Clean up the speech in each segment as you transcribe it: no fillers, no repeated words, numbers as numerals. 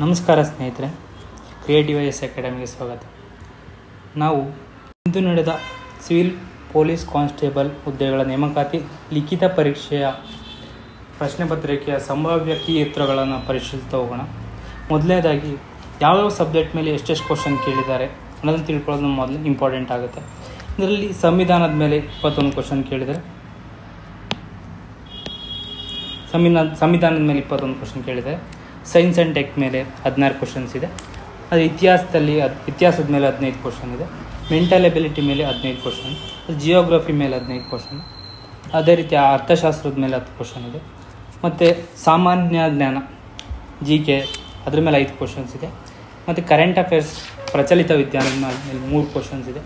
ನಮಸ್ಕಾರ ಸ್ನೇಹಿತರೆ, creative IS ಅಕಾಡೆಮಿಗೆ ಸ್ವಾಗತ. ನಾವು ಇಂದು ನಡೆದ ಸಿವಿಲ್ ಪೊಲೀಸ್ ಕಾನ್ಸ್ಟೇಬಲ್ ಹುದ್ದೆಗಳ ನೇಮಕಾತಿ ಲಿಖಿತ ಪರೀಕ್ಷೆಯ ಪ್ರಶ್ನೆ ಪತ್ರಿಕೆಯ ಸಂಭಾವ್ಯ ಕೀ ಉತ್ತರಗಳನ್ನು ಪರಿಶೀಲಿಸ್ತಾ ಹೋಗೋಣ. ಮೊದಲನೇದಾಗಿ ಯಾವ್ಯಾವ ಸಬ್ಜೆಕ್ಟ್ ಮೇಲೆ ಎಷ್ಟೆಷ್ಟು ಕ್ವಶನ್ ಕೇಳಿದ್ದಾರೆ ಅನ್ನೋದನ್ನು ತಿಳ್ಕೊಳ್ಳೋದು ಮೊದಲು ಇಂಪಾರ್ಟೆಂಟ್ ಆಗುತ್ತೆ. ಇದರಲ್ಲಿ ಸಂವಿಧಾನದ ಮೇಲೆ 21 ಕ್ವಶನ್ ಕೇಳಿದ್ದಾರೆ. ಸಂವಿಧಾನದ ಮೇಲೆ 21 ಕ್ವಶನ್ ಕೇಳಿದ್ದಾರೆ. ಸೈನ್ಸ್ ಆ್ಯಂಡ್ ಟೆಕ್ ಮೇಲೆ 16 ಕ್ವಶನ್ಸ್ ಇದೆ. ಅದು ಇತಿಹಾಸದ ಮೇಲೆ 15 ಕ್ವಶನ್ ಇದೆ. ಮೆಂಟಲ್ ಎಬಿಲಿಟಿ ಮೇಲೆ 15 ಕ್ವಶನ್, ಜಿಯೋಗ್ರಫಿ ಮೇಲೆ 15 ಕ್ವಶನ್, ಅದೇ ರೀತಿ ಅರ್ಥಶಾಸ್ತ್ರದ ಮೇಲೆ 10 ಕ್ವಶನ್ ಇದೆ. ಮತ್ತು ಸಾಮಾನ್ಯ ಜ್ಞಾನ GK ಅದ್ರ ಮೇಲೆ 5 ಕ್ವಶನ್ಸ್ ಇದೆ. ಮತ್ತು ಕರೆಂಟ್ ಅಫೇರ್ಸ್ ಪ್ರಚಲಿತ ವಿಜ್ಞಾನದ ಮೇಲೆ 3 ಕ್ವಶನ್ಸ್ ಇದೆ.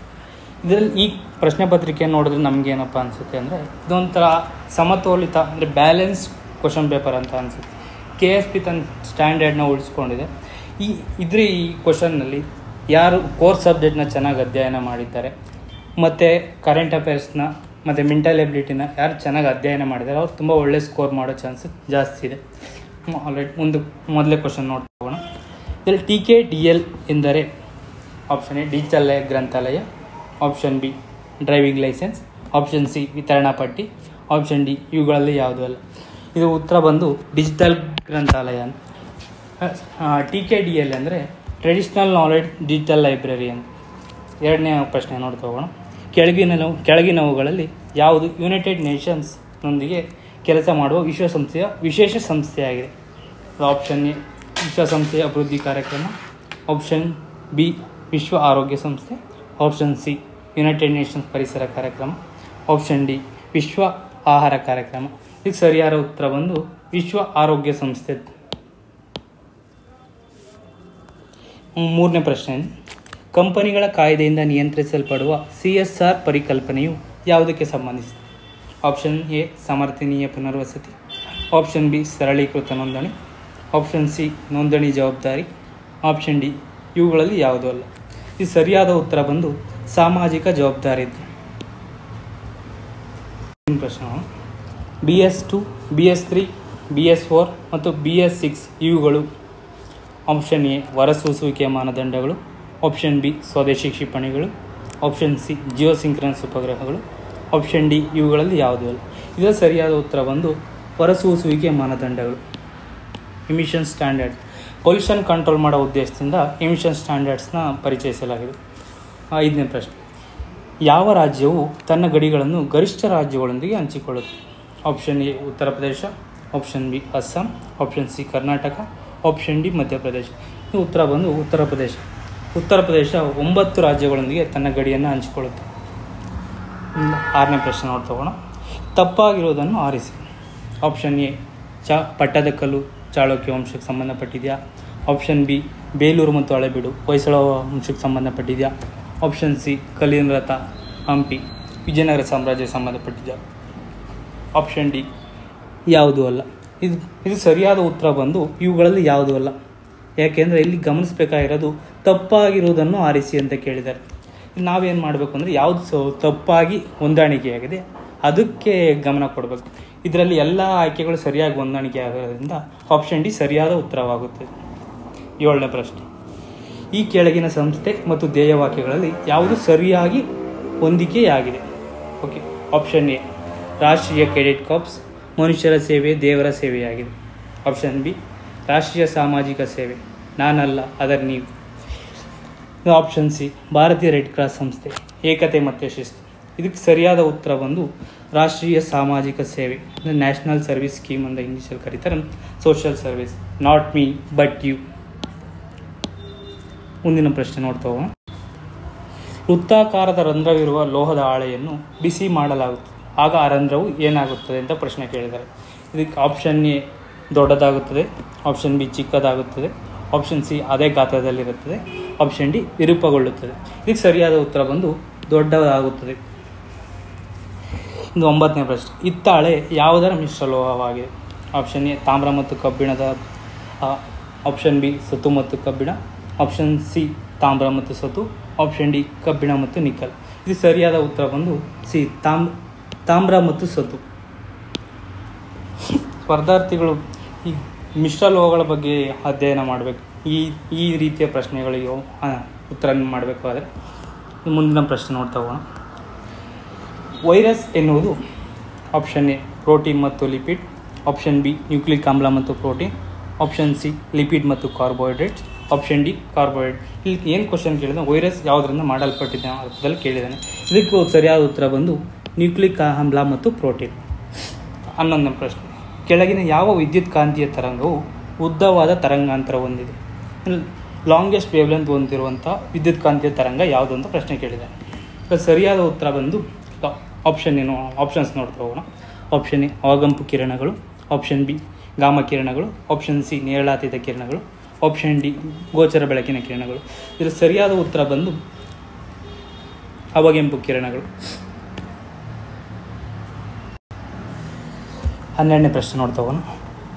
ಇದರಲ್ಲಿ ಈ ಪ್ರಶ್ನೆ ಪತ್ರಿಕೆ ನೋಡಿದ್ರೆ ನಮಗೇನಪ್ಪ ಅನಿಸುತ್ತೆ ಅಂದರೆ ಇದೊಂಥರ ಸಮತೋಲಿತ ಅಂದರೆ ಬ್ಯಾಲೆನ್ಸ್ ಕ್ವಶನ್ ಪೇಪರ್ ಅಂತ ಅನಿಸುತ್ತೆ. KSP ತನ್ನ ಸ್ಟ್ಯಾಂಡರ್ಡ್ನ ಉಳಿಸ್ಕೊಂಡಿದೆ. ಈ ಕ್ವಶನ್ನಲ್ಲಿ ಯಾರು ಕೋರ್ ಸಬ್ಜೆಕ್ಟ್ನ ಚೆನ್ನಾಗಿ ಅಧ್ಯಯನ ಮಾಡಿದ್ದಾರೆ ಮತ್ತು ಕರೆಂಟ್ ಅಫೇರ್ಸ್ನ ಮತ್ತು ಮೆಂಟಲ್ ಎಬಿಲಿಟಿನ ಯಾರು ಚೆನ್ನಾಗಿ ಅಧ್ಯಯನ ಮಾಡಿದ್ದಾರೆ ಅವ್ರು ತುಂಬ ಒಳ್ಳೆ ಸ್ಕೋರ್ ಮಾಡೋ ಚಾನ್ಸಸ್ ಜಾಸ್ತಿ ಇದೆ. ಆಲ್ರೆಡಿ ಮೊದಲೇ ಕ್ವಶನ್ ನೋಡ್ತಾ ಹೋಗೋಣ. ಇದರಲ್ಲಿ TKDL ಎಂದರೆ ಆಪ್ಷನ್ ಎ ಡಿಜಿಟಲ್ ಗ್ರಂಥಾಲಯ, option B driving licence, option C ವಿತರಣಾ ಪಟ್ಟಿ, ಆಪ್ಷನ್ ಡಿ ಇವುಗಳಲ್ಲಿ ಯಾವುದೂ ಅಲ್ಲ. ಇದು ಉತ್ತರ ಬಂದು ಡಿಜಿಟಲ್ ಗ್ರಂಥಾಲಯ ಅಂತ. TKDL ಅಂದರೆ ಟ್ರೆಡಿಷ್ನಲ್ ನಾಲೆಡ್ಜ್ ಡಿಜಿಟಲ್ ಲೈಬ್ರರಿ ಅಂತ. ಎರಡನೇ ಪ್ರಶ್ನೆ ನೋಡ್ತಾ ಹೋಗೋಣ. ಕೆಳಗಿನವುಗಳಲ್ಲಿ ಯಾವುದು ಯುನೈಟೆಡ್ ನೇಷನ್ಸ್ನೊಂದಿಗೆ ಕೆಲಸ ಮಾಡುವ ವಿಶ್ವಸಂಸ್ಥೆಯ ವಿಶೇಷ ಸಂಸ್ಥೆಯಾಗಿದೆ? ಆಪ್ಷನ್ ಎ ವಿಶ್ವಸಂಸ್ಥೆಯ ಅಭಿವೃದ್ಧಿ ಕಾರ್ಯಕ್ರಮ, ಆಪ್ಷನ್ ಬಿ ವಿಶ್ವ ಆರೋಗ್ಯ ಸಂಸ್ಥೆ, ಆಪ್ಷನ್ ಸಿ ಯುನೈಟೆಡ್ ನೇಷನ್ಸ್ ಪರಿಸರ ಕಾರ್ಯಕ್ರಮ, ಆಪ್ಷನ್ ಡಿ ವಿಶ್ವ ಆಹಾರ ಕಾರ್ಯಕ್ರಮ. ಇದಕ್ಕೆ ಸರಿಯಾದ ಉತ್ತರ ಬಂದು ವಿಶ್ವ ಆರೋಗ್ಯ ಸಂಸ್ಥೆ. ಮೂರನೇ ಪ್ರಶ್ನೆ, ಕಂಪನಿಗಳ ಕಾಯ್ದೆಯಿಂದ ನಿಯಂತ್ರಿಸಲ್ಪಡುವ CSR ಪರಿಕಲ್ಪನೆಯು ಯಾವುದಕ್ಕೆ ಸಂಬಂಧಿಸಿದೆ? ಆಪ್ಷನ್ ಎ ಸಮರ್ಥನೀಯ ಪುನರ್ವಸತಿ, ಆಪ್ಷನ್ ಬಿ ಸರಳೀಕೃತ ನೋಂದಣಿ, ಆಪ್ಷನ್ ಸಿ ನೋಂದಣಿ ಜವಾಬ್ದಾರಿ, ಆಪ್ಷನ್ ಡಿ ಇವುಗಳಲ್ಲಿ ಯಾವುದೂ ಅಲ್ಲ. ಇದು ಸರಿಯಾದ ಉತ್ತರ ಬಂದು ಸಾಮಾಜಿಕ ಜವಾಬ್ದಾರಿ. ಪ್ರಶ್ನೆ, BS2, BS3, BS4 ಮತ್ತು BS6 ಇವುಗಳು ಆಪ್ಷನ್ ಎ ಹೊರಸೂಸುವಿಕೆಯ ಮಾನದಂಡಗಳು, ಆಪ್ಷನ್ ಬಿ ಸ್ವದೇಶಿ ಕ್ಷಿಪಣಿಗಳು, ಆಪ್ಷನ್ ಸಿ ಜಿಯೋಸಿಂಕ್ರನಸ್ ಉಪಗ್ರಹಗಳು, ಆಪ್ಷನ್ ಡಿ ಇವುಗಳಲ್ಲಿ ಯಾವುದೂ ಅಲ್ಲ. ಇದರ ಸರಿಯಾದ ಉತ್ತರ ಬಂದು ಹೊರಸೂಸುವಿಕೆ ಮಾನದಂಡಗಳು, ಎಮಿಷನ್ ಸ್ಟ್ಯಾಂಡರ್ಡ್. ಪೊಲ್ಯೂಷನ್ ಕಂಟ್ರೋಲ್ ಮಾಡೋ ಉದ್ದೇಶದಿಂದ ಎಮಿಷನ್ ಸ್ಟ್ಯಾಂಡರ್ಡ್ಸ್ನ ಪರಿಚಯಿಸಲಾಗಿದೆ. 5ನೇ ಪ್ರಶ್ನೆ, ಯಾವ ರಾಜ್ಯವು ತನ್ನ ಗಡಿಗಳನ್ನು ಗರಿಷ್ಠ ರಾಜ್ಯಗಳೊಂದಿಗೆ ಹಂಚಿಕೊಳ್ಳುತ್ತದೆ? Option A Uttar Pradesh, option B Assam, option C Karnataka, option D Madhya Pradesh. ಇದು ಉತ್ತರ ಬಂದು ಉತ್ತರ ಪ್ರದೇಶ. ಉತ್ತರ ಪ್ರದೇಶ 9 ರಾಜ್ಯಗಳೊಂದಿಗೆ ತನ್ನ ಗಡಿಯನ್ನು ಹಂಚಿಕೊಳ್ಳುತ್ತೆ. 6ನೇ ಪ್ರಶ್ನೆ ನೋಡ್ತಾ ಹೋಗೋಣ. ತಪ್ಪಾಗಿರುವುದನ್ನು ಆರಿಸಿ. ಆಪ್ಷನ್ ಎ ಪಟ್ಟದಕಲ್ಲು ಚಾಳುಕ್ಯ ವಂಶಕ್ಕೆ ಸಂಬಂಧಪಟ್ಟಿದೆಯಾ, ಆಪ್ಷನ್ ಬಿ ಬೇಲೂರು ಮತ್ತು ಹಳೆಬೀಡು ಹೊಯ್ಸಳ ವಂಶಕ್ಕೆ ಸಂಬಂಧಪಟ್ಟಿದೆಯಾ, ಆಪ್ಷನ್ ಸಿ ಕಲ್ಲಿನ ರಥ ಹಂಪಿ ವಿಜಯನಗರ ಸಾಮ್ರಾಜ್ಯಕ್ಕೆ ಸಂಬಂಧಪಟ್ಟಿದೆಯಾ, ಆಪ್ಷನ್ ಡಿ ಯಾವುದೂ ಅಲ್ಲ. ಇದು ಸರಿಯಾದ ಉತ್ತರ ಬಂದು ಇವುಗಳಲ್ಲಿ ಯಾವುದೂ ಅಲ್ಲ. ಯಾಕೆಂದರೆ ಇಲ್ಲಿ ಗಮನಿಸಬೇಕಾಗಿರೋದು ತಪ್ಪಾಗಿರುವುದನ್ನು ಆರಿಸಿ ಅಂತ ಕೇಳಿದ್ದಾರೆ. ನಾವೇನು ಮಾಡಬೇಕು ಅಂದರೆ ಯಾವುದು ತಪ್ಪಾಗಿ ಹೊಂದಾಣಿಕೆಯಾಗಿದೆ ಅದಕ್ಕೆ ಗಮನ ಕೊಡಬೇಕು. ಇದರಲ್ಲಿ ಎಲ್ಲ ಆಯ್ಕೆಗಳು ಸರಿಯಾಗಿ ಹೊಂದಾಣಿಕೆ ಆಗೋದ್ರಿಂದ ಆಪ್ಷನ್ ಡಿ ಸರಿಯಾದ ಉತ್ತರವಾಗುತ್ತದೆ. 7ನೇ ಪ್ರಶ್ನೆ, ಈ ಕೆಳಗಿನ ಸಂಸ್ಥೆ ಮತ್ತು ಧ್ಯೇಯವಾಕ್ಯಗಳಲ್ಲಿ ಯಾವುದು ಸರಿಯಾಗಿ ಹೊಂದಿಕೆಯಾಗಿದೆ? ಓಕೆ, ಆಪ್ಷನ್ ಎ ರಾಷ್ಟ್ರೀಯ ಕೆಡೆಟ್ ಕಾರ್ಪ್ಸ್ ಮನುಷ್ಯರ ಸೇವೆ ದೇವರ ಸೇವೆಯಾಗಿದೆ, ಆಪ್ಷನ್ ಬಿ ರಾಷ್ಟ್ರೀಯ ಸಾಮಾಜಿಕ ಸೇವೆ ನಾನಲ್ಲ ಅದರ ನೀವು, ಆಪ್ಷನ್ ಸಿ ಭಾರತೀಯ ರೆಡ್ ಕ್ರಾಸ್ ಸಂಸ್ಥೆ ಏಕತೆ ಮತ್ತು ಶಿಸ್ತು. ಇದಕ್ಕೆ ಸರಿಯಾದ ಉತ್ತರ ಬಂದು ರಾಷ್ಟ್ರೀಯ ಸಾಮಾಜಿಕ ಸೇವೆ, ನ್ಯಾಷನಲ್ ಸರ್ವಿಸ್ ಸ್ಕೀಮ್ ಅಂತ ಇಂಗ್ಲೀಷಲ್ಲಿ ಕರೀತಾರೆ, social service, not me but you. ಮುಂದಿನ ಪ್ರಶ್ನೆ ನೋಡ್ತಾ ಹೋಗೋಣ. ವೃತ್ತಾಕಾರದ ರಂಧ್ರವಿರುವ ಲೋಹದ ಹಾಳೆಯನ್ನು ಬಿಸಿ ಮಾಡಲಾಗುತ್ತದೆ, ಆಗ ಆ ರಂಧ್ರವು ಏನಾಗುತ್ತದೆ ಅಂತ ಪ್ರಶ್ನೆ ಕೇಳಿದ್ದಾರೆ. ಇದಕ್ಕೆ ಆಪ್ಷನ್ ಎ ದೊಡ್ಡದಾಗುತ್ತದೆ, ಆಪ್ಷನ್ ಬಿ ಚಿಕ್ಕದಾಗುತ್ತದೆ, ಆಪ್ಷನ್ ಸಿ ಅದೇ ಗಾತ್ರದಲ್ಲಿರುತ್ತದೆ, ಆಪ್ಷನ್ ಡಿ ವಿರೂಪಗೊಳ್ಳುತ್ತದೆ. ಇದಕ್ಕೆ ಸರಿಯಾದ ಉತ್ತರ ಬಂದು ದೊಡ್ಡದಾಗುತ್ತದೆ. ಇದು 9ನೇ ಪ್ರಶ್ನೆ, ಹಿತ್ತಾಳೆ ಯಾವುದರ ಮಿಶ್ರಲೋಹವಾಗಿದೆ? ಆಪ್ಷನ್ ಎ ತಾಮ್ರ ಮತ್ತು ಕಬ್ಬಿಣದ, ಆಪ್ಷನ್ ಬಿ ಸತು ಮತ್ತು ಕಬ್ಬಿಣ, ಆಪ್ಷನ್ ಸಿ ತಾಮ್ರ ಮತ್ತು ಸತು, ಆಪ್ಷನ್ ಡಿ ಕಬ್ಬಿಣ ಮತ್ತು ನಿಕ್ಕಲ್. ಇದು ಸರಿಯಾದ ಉತ್ತರ ಬಂದು ಸಿ ತಾಮ್ರ ಮತ್ತು ಸತು. ಸ್ಪರ್ಧಾರ್ಥಿಗಳು ಈ ಮಿಶ್ರಲೋಹಗಳ ಬಗ್ಗೆ ಅಧ್ಯಯನ ಮಾಡಬೇಕು. ಈ ರೀತಿಯ ಪ್ರಶ್ನೆಗಳಿಗೆ ಉತ್ತರ ಮಾಡಬೇಕಾದ್ರೆ ಮುಂದಿನ ಪ್ರಶ್ನೆ ನೋಡ್ತಾ ಹೋಗೋಣ. ವೈರಸ್ ಎನ್ನುವುದು ಆಪ್ಷನ್ ಎ ಪ್ರೋಟೀನ್ ಮತ್ತು ಲಿಪಿಡ್, ಆಪ್ಷನ್ ಬಿ ನ್ಯೂಕ್ಲಿಕ್ ಆಮ್ಲ ಮತ್ತು ಪ್ರೋಟೀನ್, ಆಪ್ಷನ್ ಸಿ ಲಿಪಿಡ್ ಮತ್ತು ಕಾರ್ಬೋಹೈಡ್ರೇಟ್ಸ್, ಆಪ್ಷನ್ ಡಿ ಕಾರ್ಬೋಹೈಡ್ರೇಟ್. ಇಲ್ಲಿ ಏನು ಕ್ವಶನ್ ಕೇಳಿದ್ರೆ ವೈರಸ್ ಯಾವುದರಿಂದ ಮಾಡಲ್ಪಟ್ಟಿದೆ ಅರ್ಥದಲ್ಲಿ ಕೇಳಿದ್ದಾನೆ. ಇದಕ್ಕೆ ಸರಿಯಾದ ಉತ್ತರ ಬಂದು ನ್ಯೂಕ್ಲಿಕ್ ಆಮ್ಲ ಮತ್ತು ಪ್ರೋಟೀನ್. 11ನೇ ಪ್ರಶ್ನೆ, ಕೆಳಗಿನ ಯಾವ ವಿದ್ಯುತ್ ಕಾಂತೀಯ ತರಂಗವು ಉದ್ದವಾದ ತರಂಗಾಂತರ ಹೊಂದಿದೆ? ಲಾಂಗೆಸ್ಟ್ ವೇವ್ ಲೆಂತ್ ಹೊಂದಿರುವಂಥ ವಿದ್ಯುತ್ ಕಾಂತೀಯ ತರಂಗ ಯಾವುದು ಅಂತ ಪ್ರಶ್ನೆ ಕೇಳಿದ್ದಾರೆ. ಸರಿಯಾದ ಉತ್ತರ ಬಂದು ಆಪ್ಷನ್ಸ್ ನೋಡ್ತಾ ಹೋಗೋಣ. ಆಪ್ಷನ್ ಎ ಅವಗಂಪು ಕಿರಣಗಳು, ಆಪ್ಷನ್ ಬಿ ಗಾಮ ಕಿರಣಗಳು, ಆಪ್ಷನ್ ಸಿ ನೇರಳಾತೀತ ಕಿರಣಗಳು, ಆಪ್ಷನ್ ಡಿ ಗೋಚರ ಬೆಳಕಿನ ಕಿರಣಗಳು. ಇದರ ಸರಿಯಾದ ಉತ್ತರ ಬಂದು ಅವಗೆಂಪು ಕಿರಣಗಳು. 12ನೇ ಪ್ರಶ್ನೆ ನೋಡ್ತಾ ಹೋಗೋಣ.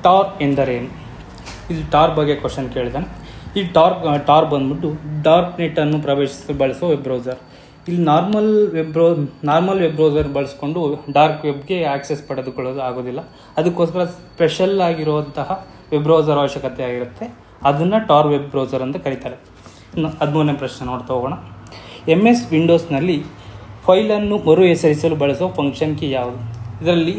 ಟಾರ್ ಎಂದರೇನು? ಇಲ್ಲಿ ಟಾರ್ ಬಗ್ಗೆ ಕ್ವಶನ್ ಕೇಳಿದಾನೆ. ಈ ಟಾರ್ ಬಂದ್ಬಿಟ್ಟು ಡಾರ್ಕ್ ನೆಟ್ಟನ್ನು ಪ್ರವೇಶಿಸಿ ಬಳಸುವ ವೆಬ್ ಬ್ರೌಸರ್. ಇಲ್ಲಿ ನಾರ್ಮಲ್ ವೆಬ್ ಬ್ರೌಸರ್ ಬಳಸ್ಕೊಂಡು ಡಾರ್ಕ್ ವೆಬ್ಗೆ ಆಕ್ಸೆಸ್ ಪಡೆದುಕೊಳ್ಳೋದು ಆಗೋದಿಲ್ಲ. ಅದಕ್ಕೋಸ್ಕರ ಸ್ಪೆಷಲ್ ಆಗಿರುವಂತಹ ವೆಬ್ ಬ್ರೌಸರ್ ಅವಶ್ಯಕತೆ ಆಗಿರುತ್ತೆ. ಅದನ್ನು ಟಾರ್ ವೆಬ್ ಬ್ರೌಸರ್ ಅಂತ ಕರೀತಾರೆ. 13ನೇ ಪ್ರಶ್ನೆ ನೋಡ್ತಾ ಹೋಗೋಣ. MS ವಿಂಡೋಸ್ನಲ್ಲಿ ಫೈಲನ್ನು ಮರು ಹೆಸರಿಸಲು ಬಳಸುವ ಫಂಕ್ಷನ್ ಕೀ ಯಾವುದು? ಇದರಲ್ಲಿ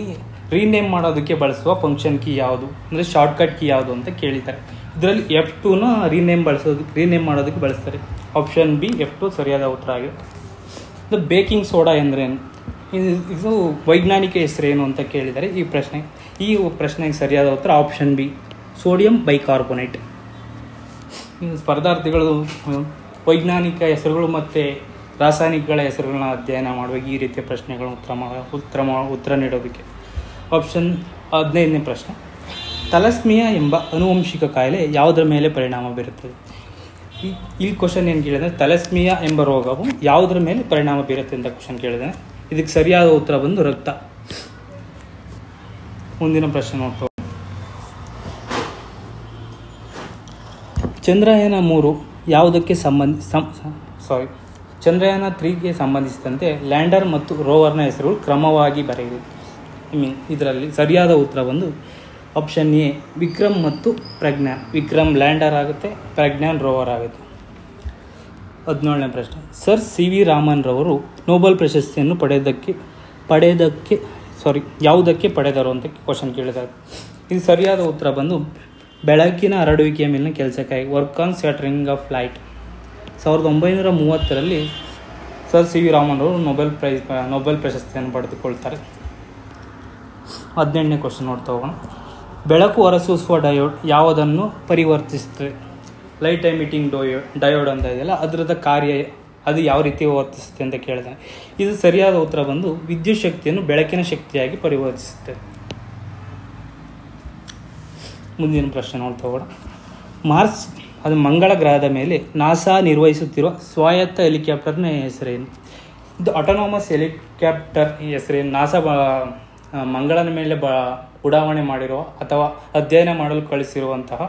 ರೀನೇಮ್ ಮಾಡೋದಕ್ಕೆ ಬಳಸುವ ಫಂಕ್ಷನ್ ಕೀ ಯಾವುದು, ಅಂದರೆ ಶಾರ್ಟ್ಕಟ್ ಕೀ ಯಾವುದು ಅಂತ ಕೇಳಿದ್ದಾರೆ. ಇದರಲ್ಲಿ F2ನ ರೀನೇಮ್ ಮಾಡೋದಕ್ಕೆ ಬಳಸ್ತಾರೆ. ಆಪ್ಷನ್ ಬಿ F2 ಸರಿಯಾದ ಉತ್ತರ ಆಗಿದೆ. ಇದು ಬೇಕಿಂಗ್ ಸೋಡಾ ಎಂದರೇನು? ಇದು ವೈಜ್ಞಾನಿಕ ಹೆಸರೇನು ಅಂತ ಕೇಳಿದ್ದಾರೆ. ಈ ಪ್ರಶ್ನೆಗೆ ಸರಿಯಾದ ಉತ್ತರ ಆಪ್ಷನ್ ಬಿ ಸೋಡಿಯಂ ಬೈಕಾರ್ಬೋನೇಟ್. ಸ್ಪರ್ಧಾರ್ಥಿಗಳು ವೈಜ್ಞಾನಿಕ ಹೆಸರುಗಳು ಮತ್ತು ರಾಸಾಯನಿಕಗಳ ಹೆಸರುಗಳನ್ನ ಅಧ್ಯಯನ ಮಾಡುವಾಗ ಈ ರೀತಿಯ ಪ್ರಶ್ನೆಗಳು ಉತ್ತರ ನೀಡೋದಕ್ಕೆ. ಆಪ್ಷನ್ 15ನೇ ಪ್ರಶ್ನೆ, ಥಲಸ್ಮಿಯಾ ಎಂಬ ಆನುವಂಶಿಕ ಕಾಯಿಲೆ ಯಾವುದರ ಮೇಲೆ ಪರಿಣಾಮ ಬೀರುತ್ತದೆ? ಈ ಕ್ವಶನ್ ಏನು ಕೇಳಿದರೆ ಥಲಸ್ಮಿಯಾ ಎಂಬ ರೋಗವು ಯಾವುದರ ಮೇಲೆ ಪರಿಣಾಮ ಬೀರುತ್ತೆ ಅಂತ ಕ್ವಶನ್ ಕೇಳಿದ್ದಾನೆ. ಇದಕ್ಕೆ ಸರಿಯಾದ ಉತ್ತರ ಬಂದು ರಕ್ತ. ಮುಂದಿನ ಪ್ರಶ್ನೆ ನೋಡ್ತಾ ಚಂದ್ರಯಾನ 3 ಯಾವುದಕ್ಕೆ ಚಂದ್ರಯಾನ 3ಗೆ ಸಂಬಂಧಿಸಿದಂತೆ ಲ್ಯಾಂಡರ್ ಮತ್ತು ರೋವರ್ನ ಹೆಸರುಗಳು ಕ್ರಮವಾಗಿ ಬರೆಯಿರಿ. ಇದರಲ್ಲಿ ಸರಿಯಾದ ಉತ್ತರ ಬಂದು ಆಪ್ಷನ್ ಎ ವಿಕ್ರಮ್ ಮತ್ತು ಪ್ರಜ್ಞಾನ್. ವಿಕ್ರಮ್ ಲ್ಯಾಂಡರ್ ಆಗುತ್ತೆ, ಪ್ರಜ್ಞಾನ್ ರೋವರ್ ಆಗುತ್ತೆ. 17ನೇ ಪ್ರಶ್ನೆ, ಸರ್ CV ರಾಮನ್ ರವರು ನೊಬೆಲ್ ಪ್ರಶಸ್ತಿಯನ್ನು ಯಾವುದಕ್ಕೆ ಪಡೆದರು ಅಂತ ಕ್ವಶನ್ ಕೇಳಿದ್ದಾರೆ. ಇದು ಸರಿಯಾದ ಉತ್ತರ ಬಂದು ಬೆಳಕಿನ ಹರಡುವಿಕೆಯ ಮೇಲಿನ ಕೆಲಸಕ್ಕಾಗಿ work on scattering of light. 1930ರಲ್ಲಿ ಸರ್ CV ರಾಮನ್ ರವರು ನೊಬೆಲ್ ಪ್ರಶಸ್ತಿಯನ್ನು ಪಡೆದುಕೊಳ್ತಾರೆ. 18ನೇ ಕ್ವಶನ್ ನೋಡ್ತಾ ಹೋಗೋಣ. ಬೆಳಕು ಹೊರಸೂಸುವ ಡಯೋಡ್ ಯಾವುದನ್ನು ಪರಿವರ್ತಿಸುತ್ತದೆ? ಲೈಟ್ ಎಮಿಟಿಂಗ್ ಡಯೋಡ್ ಅಂತ ಇದೆಯಲ್ಲ, ಅದರದ ಕಾರ್ಯ ಅದು ಯಾವ ರೀತಿ ವರ್ತಿಸುತ್ತೆ ಅಂತ ಕೇಳಿದಾನೆ. ಇದು ಸರಿಯಾದ ಉತ್ತರ ಬಂದು ವಿದ್ಯುತ್ ಶಕ್ತಿಯನ್ನು ಬೆಳಕಿನ ಶಕ್ತಿಯಾಗಿ ಪರಿವರ್ತಿಸುತ್ತೆ. ಮುಂದಿನ ಪ್ರಶ್ನೆ ನೋಡ್ತಾ ಹೋಗೋಣ. ಮಾರ್ಸ್ ಅದು ಮಂಗಳ ಗ್ರಹದ ಮೇಲೆ ನಾಸಾ ನಿರ್ವಹಿಸುತ್ತಿರುವ ಸ್ವಾಯತ್ತ ಹೆಲಿಕಾಪ್ಟರ್ನ ಹೆಸರೇನು? ಇದು ಆಟೋನಾಮಸ್ ಹೆಲಿಕಾಪ್ಟರ್ ಹೆಸರೇನು? ನಾಸಾ ಮಂಗಳನ ಮೇಲೆ ಉಡಾವಣೆ ಮಾಡಿರುವ ಅಥವಾ ಅಧ್ಯಯನ ಮಾಡಲು ಕಳಿಸಿರುವಂತಹ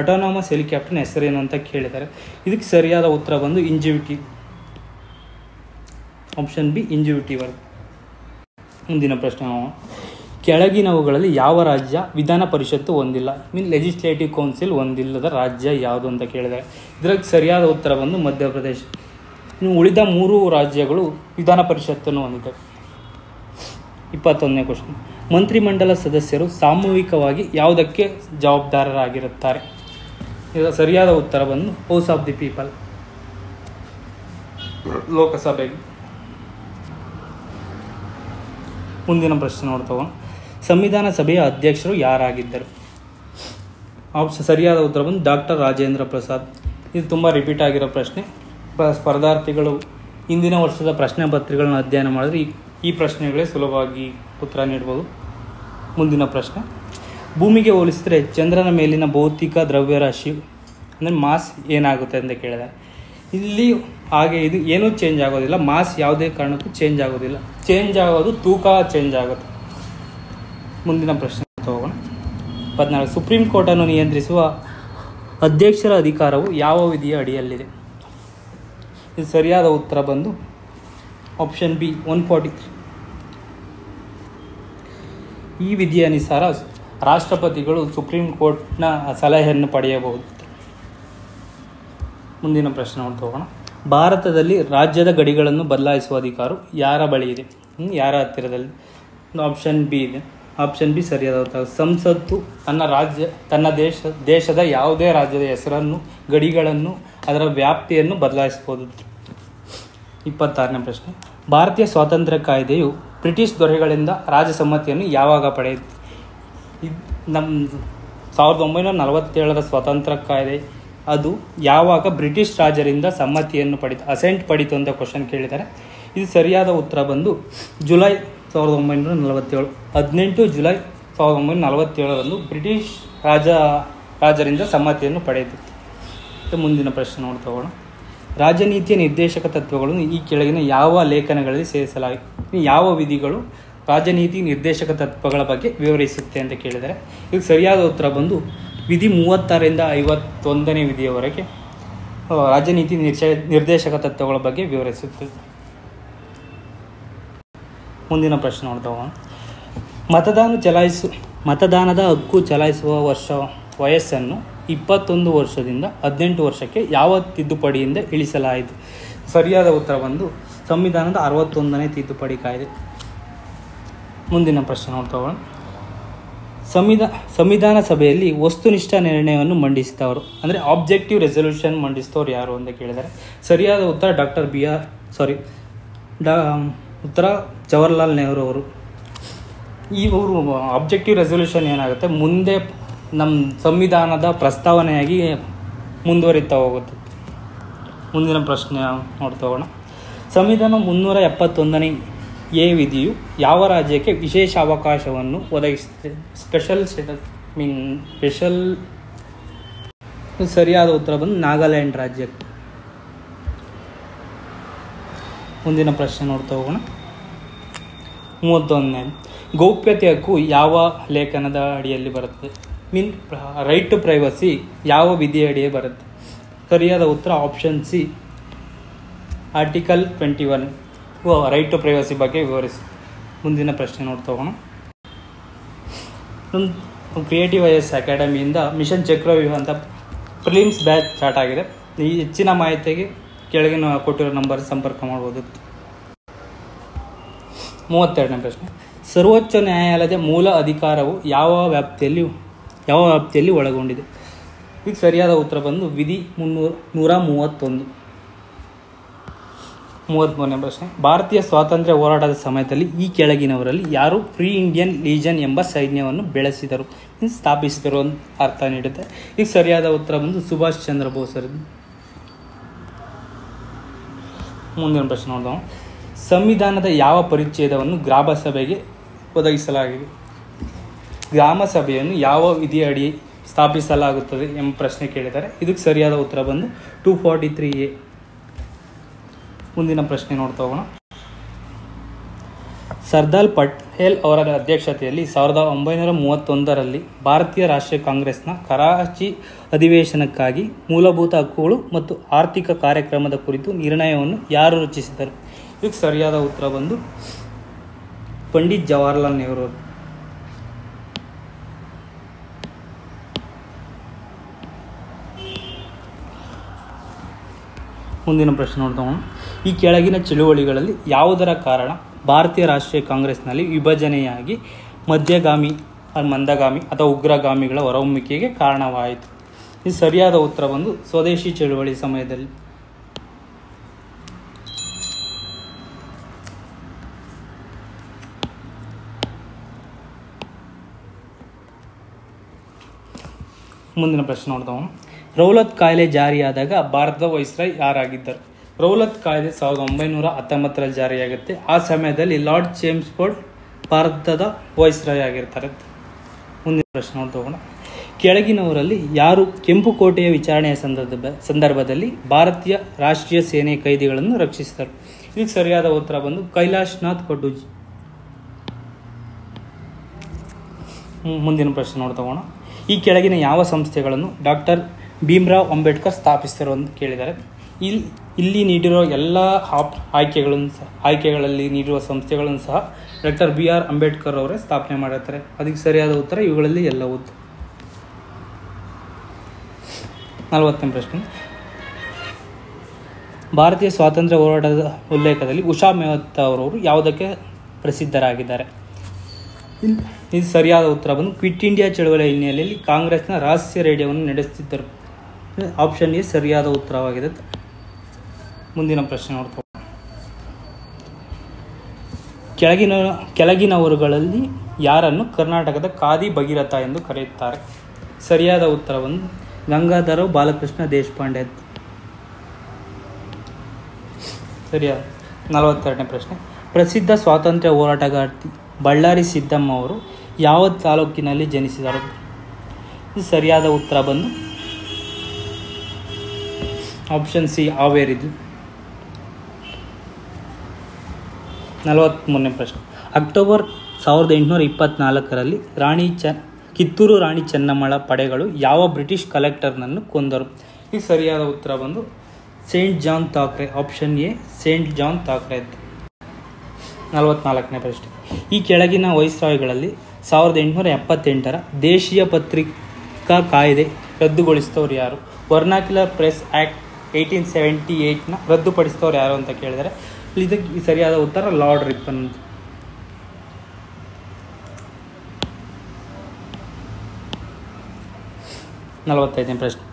ಆಟೋನಾಮಸ್ ಹೆಲಿಕಾಪ್ಟರ್ನ ಹೆಸರೇನು ಅಂತ ಕೇಳಿದ್ದಾರೆ. ಇದಕ್ಕೆ ಸರಿಯಾದ ಉತ್ತರ ಬಂದು ಇಂಜಿವಿಟಿ. ಆಪ್ಷನ್ ಬಿ ಇಂಜಿವಿಟಿ ವರ್ಗ. ಮುಂದಿನ ಪ್ರಶ್ನೆ, ಕೆಳಗಿನವುಗಳಲ್ಲಿ ಯಾವ ರಾಜ್ಯ ವಿಧಾನ ಪರಿಷತ್ತು ಹೊಂದಿಲ್ಲ? ಲೆಜಿಸ್ಲೇಟಿವ್ ಕೌನ್ಸಿಲ್ ಹೊಂದಿಲ್ಲದ ರಾಜ್ಯ ಯಾವುದು ಅಂತ ಕೇಳಿದ್ದಾರೆ. ಇದಕ್ಕೆ ಸರಿಯಾದ ಉತ್ತರ ಬಂದು ಮಧ್ಯಪ್ರದೇಶ. ಇನ್ನು ಉಳಿದ 3 ರಾಜ್ಯಗಳು ವಿಧಾನ ಪರಿಷತ್ತನ್ನು ಹೊಂದಿದೆ. 21ನೇ ಕ್ವಶನ್, ಮಂತ್ರಿಮಂಡಲ ಸದಸ್ಯರು ಸಾಮೂಹಿಕವಾಗಿ ಯಾವುದಕ್ಕೆ ಜವಾಬ್ದಾರರಾಗಿರುತ್ತಾರೆ? ಇದರ ಸರಿಯಾದ ಉತ್ತರ ಬಂದು ಹೌಸ್ ಆಫ್ ದಿ ಪೀಪಲ್, ಲೋಕಸಭೆಗೆ. ಮುಂದಿನ ಪ್ರಶ್ನೆ ನೋಡ್ತವ, ಸಂವಿಧಾನ ಸಭೆಯ ಅಧ್ಯಕ್ಷರು ಯಾರಾಗಿದ್ದರು? ಸರಿಯಾದ ಉತ್ತರ ಬಂದು ಡಾಕ್ಟರ್ ರಾಜೇಂದ್ರ ಪ್ರಸಾದ್. ಇದು ತುಂಬ ರಿಪೀಟ್ ಆಗಿರೋ ಪ್ರಶ್ನೆ. ಸ್ಪರ್ಧಾರ್ಥಿಗಳು ಇಂದಿನ ವರ್ಷದ ಪ್ರಶ್ನೆ ಪತ್ರಿಕೆಗಳನ್ನ ಅಧ್ಯಯನ ಮಾಡಿದ್ರೆ ಈ ಪ್ರಶ್ನೆಗಳೇ ಸುಲಭವಾಗಿ ಉತ್ತರ ನೀಡ್ಬೋದು. ಮುಂದಿನ ಪ್ರಶ್ನೆ, ಭೂಮಿಗೆ ಹೋಲಿಸಿದರೆ ಚಂದ್ರನ ಮೇಲಿನ ಭೌತಿಕ ದ್ರವ್ಯರಾಶಿ ಅಂದರೆ ಮಾಸ್ ಏನಾಗುತ್ತೆ ಅಂತ ಕೇಳಿದೆ. ಇಲ್ಲಿ ಹಾಗೆ ಇದು ಏನೂ ಚೇಂಜ್ ಆಗೋದಿಲ್ಲ. ಮಾಸ್ ಯಾವುದೇ ಕಾರಣಕ್ಕೂ ಚೇಂಜ್ ಆಗೋದಿಲ್ಲ. ಚೇಂಜ್ ಆಗೋದು ತೂಕ ಚೇಂಜ್ ಆಗುತ್ತೆ. ಮುಂದಿನ ಪ್ರಶ್ನೆ ತಗೋಣ. 14, ಸುಪ್ರೀಂ ಕೋರ್ಟನ್ನು ನಿಯಂತ್ರಿಸುವ ಅಧ್ಯಕ್ಷರ ಅಧಿಕಾರವು ಯಾವ ವಿಧಿಯ ಅಡಿಯಲ್ಲಿದೆ? ಇದು ಸರಿಯಾದ ಉತ್ತರ ಬಂದು ಆಪ್ಷನ್ ಬಿ 143. ಈ ವಿಧಿಯ ಅನುಸಾರ ರಾಷ್ಟ್ರಪತಿಗಳು ಸುಪ್ರೀಂ ಕೋರ್ಟ್ನ ಸಲಹೆಯನ್ನು ಪಡೆಯಬಹುದು. ಮುಂದಿನ ಪ್ರಶ್ನೆ ನೋಡ್ತಾ ಹೋಗೋಣ. ಭಾರತದಲ್ಲಿ ರಾಜ್ಯದ ಗಡಿಗಳನ್ನು ಬದಲಾಯಿಸುವ ಅಧಿಕಾರ ಯಾರ ಬಳಿ ಇದೆ? ಯಾರ ಹತ್ತಿರದಲ್ಲಿ? ಆಪ್ಷನ್ ಬಿ ಇದೆ. ಆಪ್ಷನ್ ಬಿ ಸರಿಯಾದ ಉತ್ತರ. ಸಂಸತ್ತು ತನ್ನ ದೇಶದ ಯಾವುದೇ ರಾಜ್ಯದ ಹೆಸರನ್ನು, ಗಡಿಗಳನ್ನು, ಅದರ ವ್ಯಾಪ್ತಿಯನ್ನು ಬದಲಾಯಿಸಬಹುದು. 26ನೇ ಪ್ರಶ್ನೆ. ಭಾರತೀಯ ಸ್ವಾತಂತ್ರ್ಯ ಕಾಯ್ದೆಯು ಬ್ರಿಟಿಷ್ ದೊರೆಗಳಿಂದ ರಾಜಸಮ್ಮತಿಯನ್ನು ಯಾವಾಗ ಪಡೆಯಿತು? ನಮ್ಮ 1947ರ ಸ್ವಾತಂತ್ರ್ಯ ಕಾಯ್ದೆ ಅದು ಯಾವಾಗ ಬ್ರಿಟಿಷ್ ರಾಜರಿಂದ ಸಮ್ಮತಿಯನ್ನು ಪಡಿತು, ಅಸೆಂಟ್ ಪಡಿತು ಅಂತ ಕ್ವಶನ್ ಕೇಳಿದ್ದಾರೆ. ಇದು ಸರಿಯಾದ ಉತ್ತರ ಬಂದು ಜುಲೈ 1947. 18 ಜುಲೈ 1947ರಂದು ಬ್ರಿಟಿಷ್ ರಾಜರಿಂದ ಸಮ್ಮತಿಯನ್ನು ಪಡೆಯಿತು. ಮುಂದಿನ ಪ್ರಶ್ನೆ ನೋಡ್ತಾ ಹೋಗೋಣ. ರಾಜನೀತಿಯ ನಿರ್ದೇಶಕ ತತ್ವಗಳನ್ನು ಈ ಕೆಳಗಿನ ಯಾವ ಲೇಖನಗಳಲ್ಲಿ ಸೇರಿಸಲಾಗಿದೆ? ಯಾವ ವಿಧಿಗಳು ರಾಜನೀತಿ ನಿರ್ದೇಶಕ ತತ್ವಗಳ ಬಗ್ಗೆ ವಿವರಿಸುತ್ತೆ ಅಂತ ಕೇಳಿದರೆ ಇದಕ್ಕೆ ಸರಿಯಾದ ಉತ್ತರ ಬಂದು ವಿಧಿ 36ರಿಂದ 51ನೇ ವಿಧಿಯವರೆಗೆ ರಾಜನೀತಿ ನಿರ್ದೇಶಕ ತತ್ವಗಳ ಬಗ್ಗೆ ವಿವರಿಸುತ್ತದೆ. ಮುಂದಿನ ಪ್ರಶ್ನೆ ನೋಡ್ತಾ ಹೋಗೋಣ. ಮತದಾನದ ಹಕ್ಕು ಚಲಾಯಿಸುವ ವಯಸ್ಸನ್ನು 21 ವರ್ಷದಿಂದ 18 ವರ್ಷಕ್ಕೆ ಯಾವ ತಿದ್ದುಪಡಿಯಿಂದ ಇಳಿಸಲಾಯಿತು? ಸರಿಯಾದ ಉತ್ತರ ಬಂದು ಸಂವಿಧಾನದ 61ನೇ ತಿದ್ದುಪಡಿ ಕಾಯ್ದೆ. ಮುಂದಿನ ಪ್ರಶ್ನೆ ನೋಡ್ತಾ ಹೋಗೋಣ. ಸಂವಿಧಾನ ಸಭೆಯಲ್ಲಿ ವಸ್ತುನಿಷ್ಠ ನಿರ್ಣಯವನ್ನು ಮಂಡಿಸಿದವರು ಅಂದರೆ ಆಬ್ಜೆಕ್ಟಿವ್ ರೆಸಲ್ಯೂಷನ್ ಮಂಡಿಸಿದವರು ಯಾರು ಅಂತ ಕೇಳಿದರೆ ಸರಿಯಾದ ಉತ್ತರ ಉತ್ತರ ಜವಾಹರ್ಲಾಲ್ ನೆಹರು ಅವರು. ಇವರು ಆಬ್ಜೆಕ್ಟಿವ್ ರೆಸಲ್ಯೂಷನ್ ಏನಾಗುತ್ತೆ, ಮುಂದೆ ನಮ್ಮ ಸಂವಿಧಾನದ ಪ್ರಸ್ತಾವನೆಯಾಗಿ ಮುಂದುವರಿತಾ ಹೋಗುತ್ತೆ. ಮುಂದಿನ ಪ್ರಶ್ನೆ ನೋಡ್ತಾ ಹೋಗೋಣ. ಸಂವಿಧಾನ 371ನೇ ವಿಧಿಯು ಯಾವ ರಾಜ್ಯಕ್ಕೆ ವಿಶೇಷ ಅವಕಾಶವನ್ನು ಒದಗಿಸುತ್ತದೆ? ಸ್ಪೆಷಲ್ ಸರಿಯಾದ ಉತ್ತರ ಬಂದು ನಾಗಾಲ್ಯಾಂಡ್ ರಾಜ್ಯಕ್ಕೆ. ಮುಂದಿನ ಪ್ರಶ್ನೆ ನೋಡ್ತಾ ಹೋಗೋಣ. 31ನೇ ಗೌಪ್ಯತೆ ಹಕ್ಕು ಯಾವ ಲೇಖನದ ಅಡಿಯಲ್ಲಿ ಬರುತ್ತದೆ? ರೈಟ್ ಟು ಪ್ರೈವಸಿ ಯಾವ ವಿಧಿಯ ಅಡಿಯೇ ಬರುತ್ತೆ? ಸರಿಯಾದ ಉತ್ತರ option C article 21 right to privacy ಬಗ್ಗೆ ವಿವರಿಸಿ. ಮುಂದಿನ ಪ್ರಶ್ನೆ ನೋಡ್ತಾ ಹೋಗೋಣ. ಕ್ರಿಯೇಟಿವ್ ಐಎಸ್ ಅಕಾಡೆಮಿಯಿಂದ ಮಿಷನ್ ಚಕ್ರವ್ಯೂಹ ಅಂತ ಪ್ರಿಲಿಮ್ಸ್ ಬ್ಯಾಚ್ ಸ್ಟಾರ್ಟ್ ಆಗಿದೆ. ಈ ಹೆಚ್ಚಿನ ಮಾಹಿತಿಗೆ ಕೆಳಗಿನ ಕೊಟ್ಟಿರೋ ನಂಬರ್ ಸಂಪರ್ಕ ಮಾಡ್ಬೋದು. 32ನೇ ಪ್ರಶ್ನೆ. ಸರ್ವೋಚ್ಚ ನ್ಯಾಯಾಲಯದ ಮೂಲ ಅಧಿಕಾರವು ಯಾವ ವ್ಯಾಪ್ತಿಯಲ್ಲಿ ಒಳಗೊಂಡಿದೆ? ಇದಕ್ಕೆ ಸರಿಯಾದ ಉತ್ತರ ಬಂದು ವಿಧಿ 131. 33ನೇ ಪ್ರಶ್ನೆ. ಭಾರತೀಯ ಸ್ವಾತಂತ್ರ್ಯ ಹೋರಾಟದ ಸಮಯದಲ್ಲಿ ಈ ಕೆಳಗಿನವರಲ್ಲಿ ಯಾರು ಫ್ರೀ ಇಂಡಿಯನ್ ಲೀಜನ್ ಎಂಬ ಸೈನ್ಯವನ್ನು ಬೆಳೆಸಿದರು, ಸ್ಥಾಪಿಸಿದರು ಅಂತ ಅರ್ಥ ನೀಡುತ್ತೆ. ಈಗ ಸರಿಯಾದ ಉತ್ತರ ಬಂದು ಸುಭಾಷ್ ಚಂದ್ರ ಬೋಸರು. ಮುಂದಿನ ಪ್ರಶ್ನೆ ನೋಡೋಣ. ಸಂವಿಧಾನದ ಯಾವ ಪರಿಚ್ಛೇದವನ್ನು ಗ್ರಾಮ ಸಭೆಗೆ ಒದಗಿಸಲಾಗಿದೆ? ಗ್ರಾಮ ಸಭೆಯನ್ನು ಯಾವ ವಿಧಿಯ ಅಡಿ ಸ್ಥಾಪಿಸಲಾಗುತ್ತದೆ ಎಂಬ ಪ್ರಶ್ನೆ ಕೇಳಿದ್ದಾರೆ. ಇದಕ್ಕೆ ಸರಿಯಾದ ಉತ್ತರ ಬಂದು 243A. ಮುಂದಿನ ಪ್ರಶ್ನೆ ನೋಡ್ತಾ ಹೋಗೋಣ. ಸರ್ದಾರ್ ಪಟೇಲ್ ಅವರ ಅಧ್ಯಕ್ಷತೆಯಲ್ಲಿ 1931ರಲ್ಲಿ ಭಾರತೀಯ ರಾಷ್ಟ್ರೀಯ ಕಾಂಗ್ರೆಸ್ನ ಕರಾಚಿ ಅಧಿವೇಶನಕ್ಕಾಗಿ ಮೂಲಭೂತ ಹಕ್ಕುಗಳು ಮತ್ತು ಆರ್ಥಿಕ ಕಾರ್ಯಕ್ರಮದ ಕುರಿತು ನಿರ್ಣಯವನ್ನು ಯಾರು ರಚಿಸಿದರು? ಇದಕ್ಕೆ ಸರಿಯಾದ ಉತ್ತರ ಬಂದು ಪಂಡಿತ್ ಜವಾಹರ್ಲಾಲ್ ನೆಹರು. ಮುಂದಿನ ಪ್ರಶ್ನೆ ನೋಡ್ತಾ ಹೋಗೋಣ. ಈ ಕೆಳಗಿನ ಚಳುವಳಿಗಳಲ್ಲಿ ಯಾವುದರ ಕಾರಣ ಭಾರತೀಯ ರಾಷ್ಟ್ರೀಯ ಕಾಂಗ್ರೆಸ್ನಲ್ಲಿ ವಿಭಜನೆಯಾಗಿ ಮಧ್ಯಗಾಮಿ, ಮಂದಗಾಮಿ ಅಥವಾ ಉಗ್ರಗಾಮಿಗಳ ಹೊರಹೊಮ್ಮುವಿಕೆಗೆ ಕಾರಣವಾಯಿತು? ಇದು ಸರಿಯಾದ ಉತ್ತರ ಬಂದು ಸ್ವದೇಶಿ ಚಳುವಳಿ ಸಮಯದಲ್ಲಿ. ಮುಂದಿನ ಪ್ರಶ್ನೆ ನೋಡ್ತಾ ಹೋಗೋಣ. ರೌಲತ್ ಕಾಯ್ದೆ ಜಾರಿಯಾದಾಗ ಭಾರತದ ವೈಸ್ರಾಯ್ ಯಾರಾಗಿದ್ದರು? ರೌಲತ್ ಕಾಯ್ದೆ 1919ರಲ್ಲಿ ಜಾರಿಯಾಗುತ್ತೆ. ಆ ಸಮಯದಲ್ಲಿ ಲಾರ್ಡ್ ಚೇಮ್ಸ್ಫೋರ್ಡ್ ಭಾರತದ ವೈಸ್ರಾಯ್ ಆಗಿರ್ತಾರೆ. ಮುಂದಿನ ಪ್ರಶ್ನೆ ನೋಡ್ತಾ ಹೋಗೋಣ. ಕೆಳಗಿನವರಲ್ಲಿ ಯಾರು ಕೆಂಪುಕೋಟೆಯ ವಿಚಾರಣೆಯ ಸಂದರ್ಭದಲ್ಲಿ ಭಾರತೀಯ ರಾಷ್ಟ್ರೀಯ ಸೇನೆ ಕೈದಿಗಳನ್ನು ರಕ್ಷಿಸಿದರು? ಇದಕ್ಕೆ ಸರಿಯಾದ ಉತ್ತರ ಬಂದು ಕೈಲಾಶ್ ನಾಥ್ ಕಟೋಚಿ. ಮುಂದಿನ ಪ್ರಶ್ನೆ ನೋಡ್ತಾ ಹೋಗೋಣ. ಈ ಕೆಳಗಿನ ಯಾವ ಸಂಸ್ಥೆಗಳನ್ನು ಡಾಕ್ಟರ್ ಭೀಮ್ರಾವ್ ಅಂಬೇಡ್ಕರ್ ಸ್ಥಾಪಿಸಿದರು ಅಂತ ಕೇಳಿದ್ದಾರೆ. ಇಲ್ಲಿ ನೀಡಿರೋ ಎಲ್ಲ ಆಯ್ಕೆಗಳಲ್ಲಿ ನೀಡಿರುವ ಸಂಸ್ಥೆಗಳನ್ನು ಸಹ ಡಾಕ್ಟರ್ BR ಅಂಬೇಡ್ಕರ್ ಅವರೇ ಸ್ಥಾಪನೆ ಮಾಡಿರ್ತಾರೆ. ಅದಕ್ಕೆ ಸರಿಯಾದ ಉತ್ತರ ಇವುಗಳಲ್ಲಿ ಎಲ್ಲವೂ. 40ನೇ ಪ್ರಶ್ನೆ. ಭಾರತೀಯ ಸ್ವಾತಂತ್ರ್ಯ ಹೋರಾಟದ ಉಲ್ಲೇಖದಲ್ಲಿ ಉಷಾ ಮೆಹ್ತಾ ಅವರವರು ಯಾವುದಕ್ಕೆ ಪ್ರಸಿದ್ಧರಾಗಿದ್ದಾರೆ? ಇದು ಸರಿಯಾದ ಉತ್ತರ ಬಂದು ಕ್ವಿಟ್ ಇಂಡಿಯಾ ಚಳವಳಿಯ ಹಿನ್ನೆಲೆಯಲ್ಲಿ ಕಾಂಗ್ರೆಸ್ನ ರಹಸ್ಯ ರೇಡಿಯೋವನ್ನು ನಡೆಸುತ್ತಿದ್ದರು. ಆಪ್ಷನ್ ಎ ಸರಿಯಾದ ಉತ್ತರವಾಗಿದೆ. ಮುಂದಿನ ಪ್ರಶ್ನೆ ನೋಡ್ತಾ ಕೆಳಗಿನವರುಗಳಲ್ಲಿ ಯಾರನ್ನು ಕರ್ನಾಟಕದ ಖಾದಿ ಭಗೀರಥ ಎಂದು ಕರೆಯುತ್ತಾರೆ? ಸರಿಯಾದ ಉತ್ತರವನ್ನು ಗಂಗಾಧರ ಬಾಲಕೃಷ್ಣ ದೇಶಪಾಂಡೆ. ಸರಿಯಾದ. 42ನೇ ಪ್ರಶ್ನೆ. ಪ್ರಸಿದ್ಧ ಸ್ವಾತಂತ್ರ್ಯ ಹೋರಾಟಗಾರ್ತಿ ಬಳ್ಳಾರಿ ಸಿದ್ದಮ್ಮ ಅವರು ಯಾವ ತಾಲೂಕಿನಲ್ಲಿ ಜನಿಸಿದರು? ಇದು ಸರಿಯಾದ ಉತ್ತರ ಬಂದು ಆಪ್ಷನ್ ಸಿ ಹಾವೇರಿದು. 43ನೇ ಪ್ರಶ್ನೆ. ಅಕ್ಟೋಬರ್ 1824ರಲ್ಲಿ ಕಿತ್ತೂರು ರಾಣಿ ಚೆನ್ನಮ್ಮಳ ಪಡೆಗಳು ಯಾವ ಬ್ರಿಟಿಷ್ ಕಲೆಕ್ಟರ್ನನ್ನು ಕೊಂದರು? ಈ ಸರಿಯಾದ ಉತ್ತರ ಬಂದು Saint John Thackeray. Option A Saint John Thackeray. 44ನೇ ಪ್ರಶ್ನೆ. ಈ ಕೆಳಗಿನ ವೈಸ್ರಾಯ್ಗಳಲ್ಲಿ 1878ರ ದೇಶೀಯ ಪತ್ರಿಕಾ ಕಾಯ್ದೆ ರದ್ದುಗೊಳಿಸಿದವರು ಯಾರು? ವರ್ನಾಕ್ಯುಲರ್ ಪ್ರೆಸ್ ಆ್ಯಕ್ಟ್ 1878ನ ರದ್ದುಪಡಿಸಿದವರು ಯಾರು ಅಂತ ಕೇಳಿದರೆ ಇದಕ್ಕೆ ಸರಿಯಾದ ಉತ್ತರ ಲಾರ್ಡ್ ರಿಪ್ಪನ್. 45ನೇ ಪ್ರಶ್ನೆ.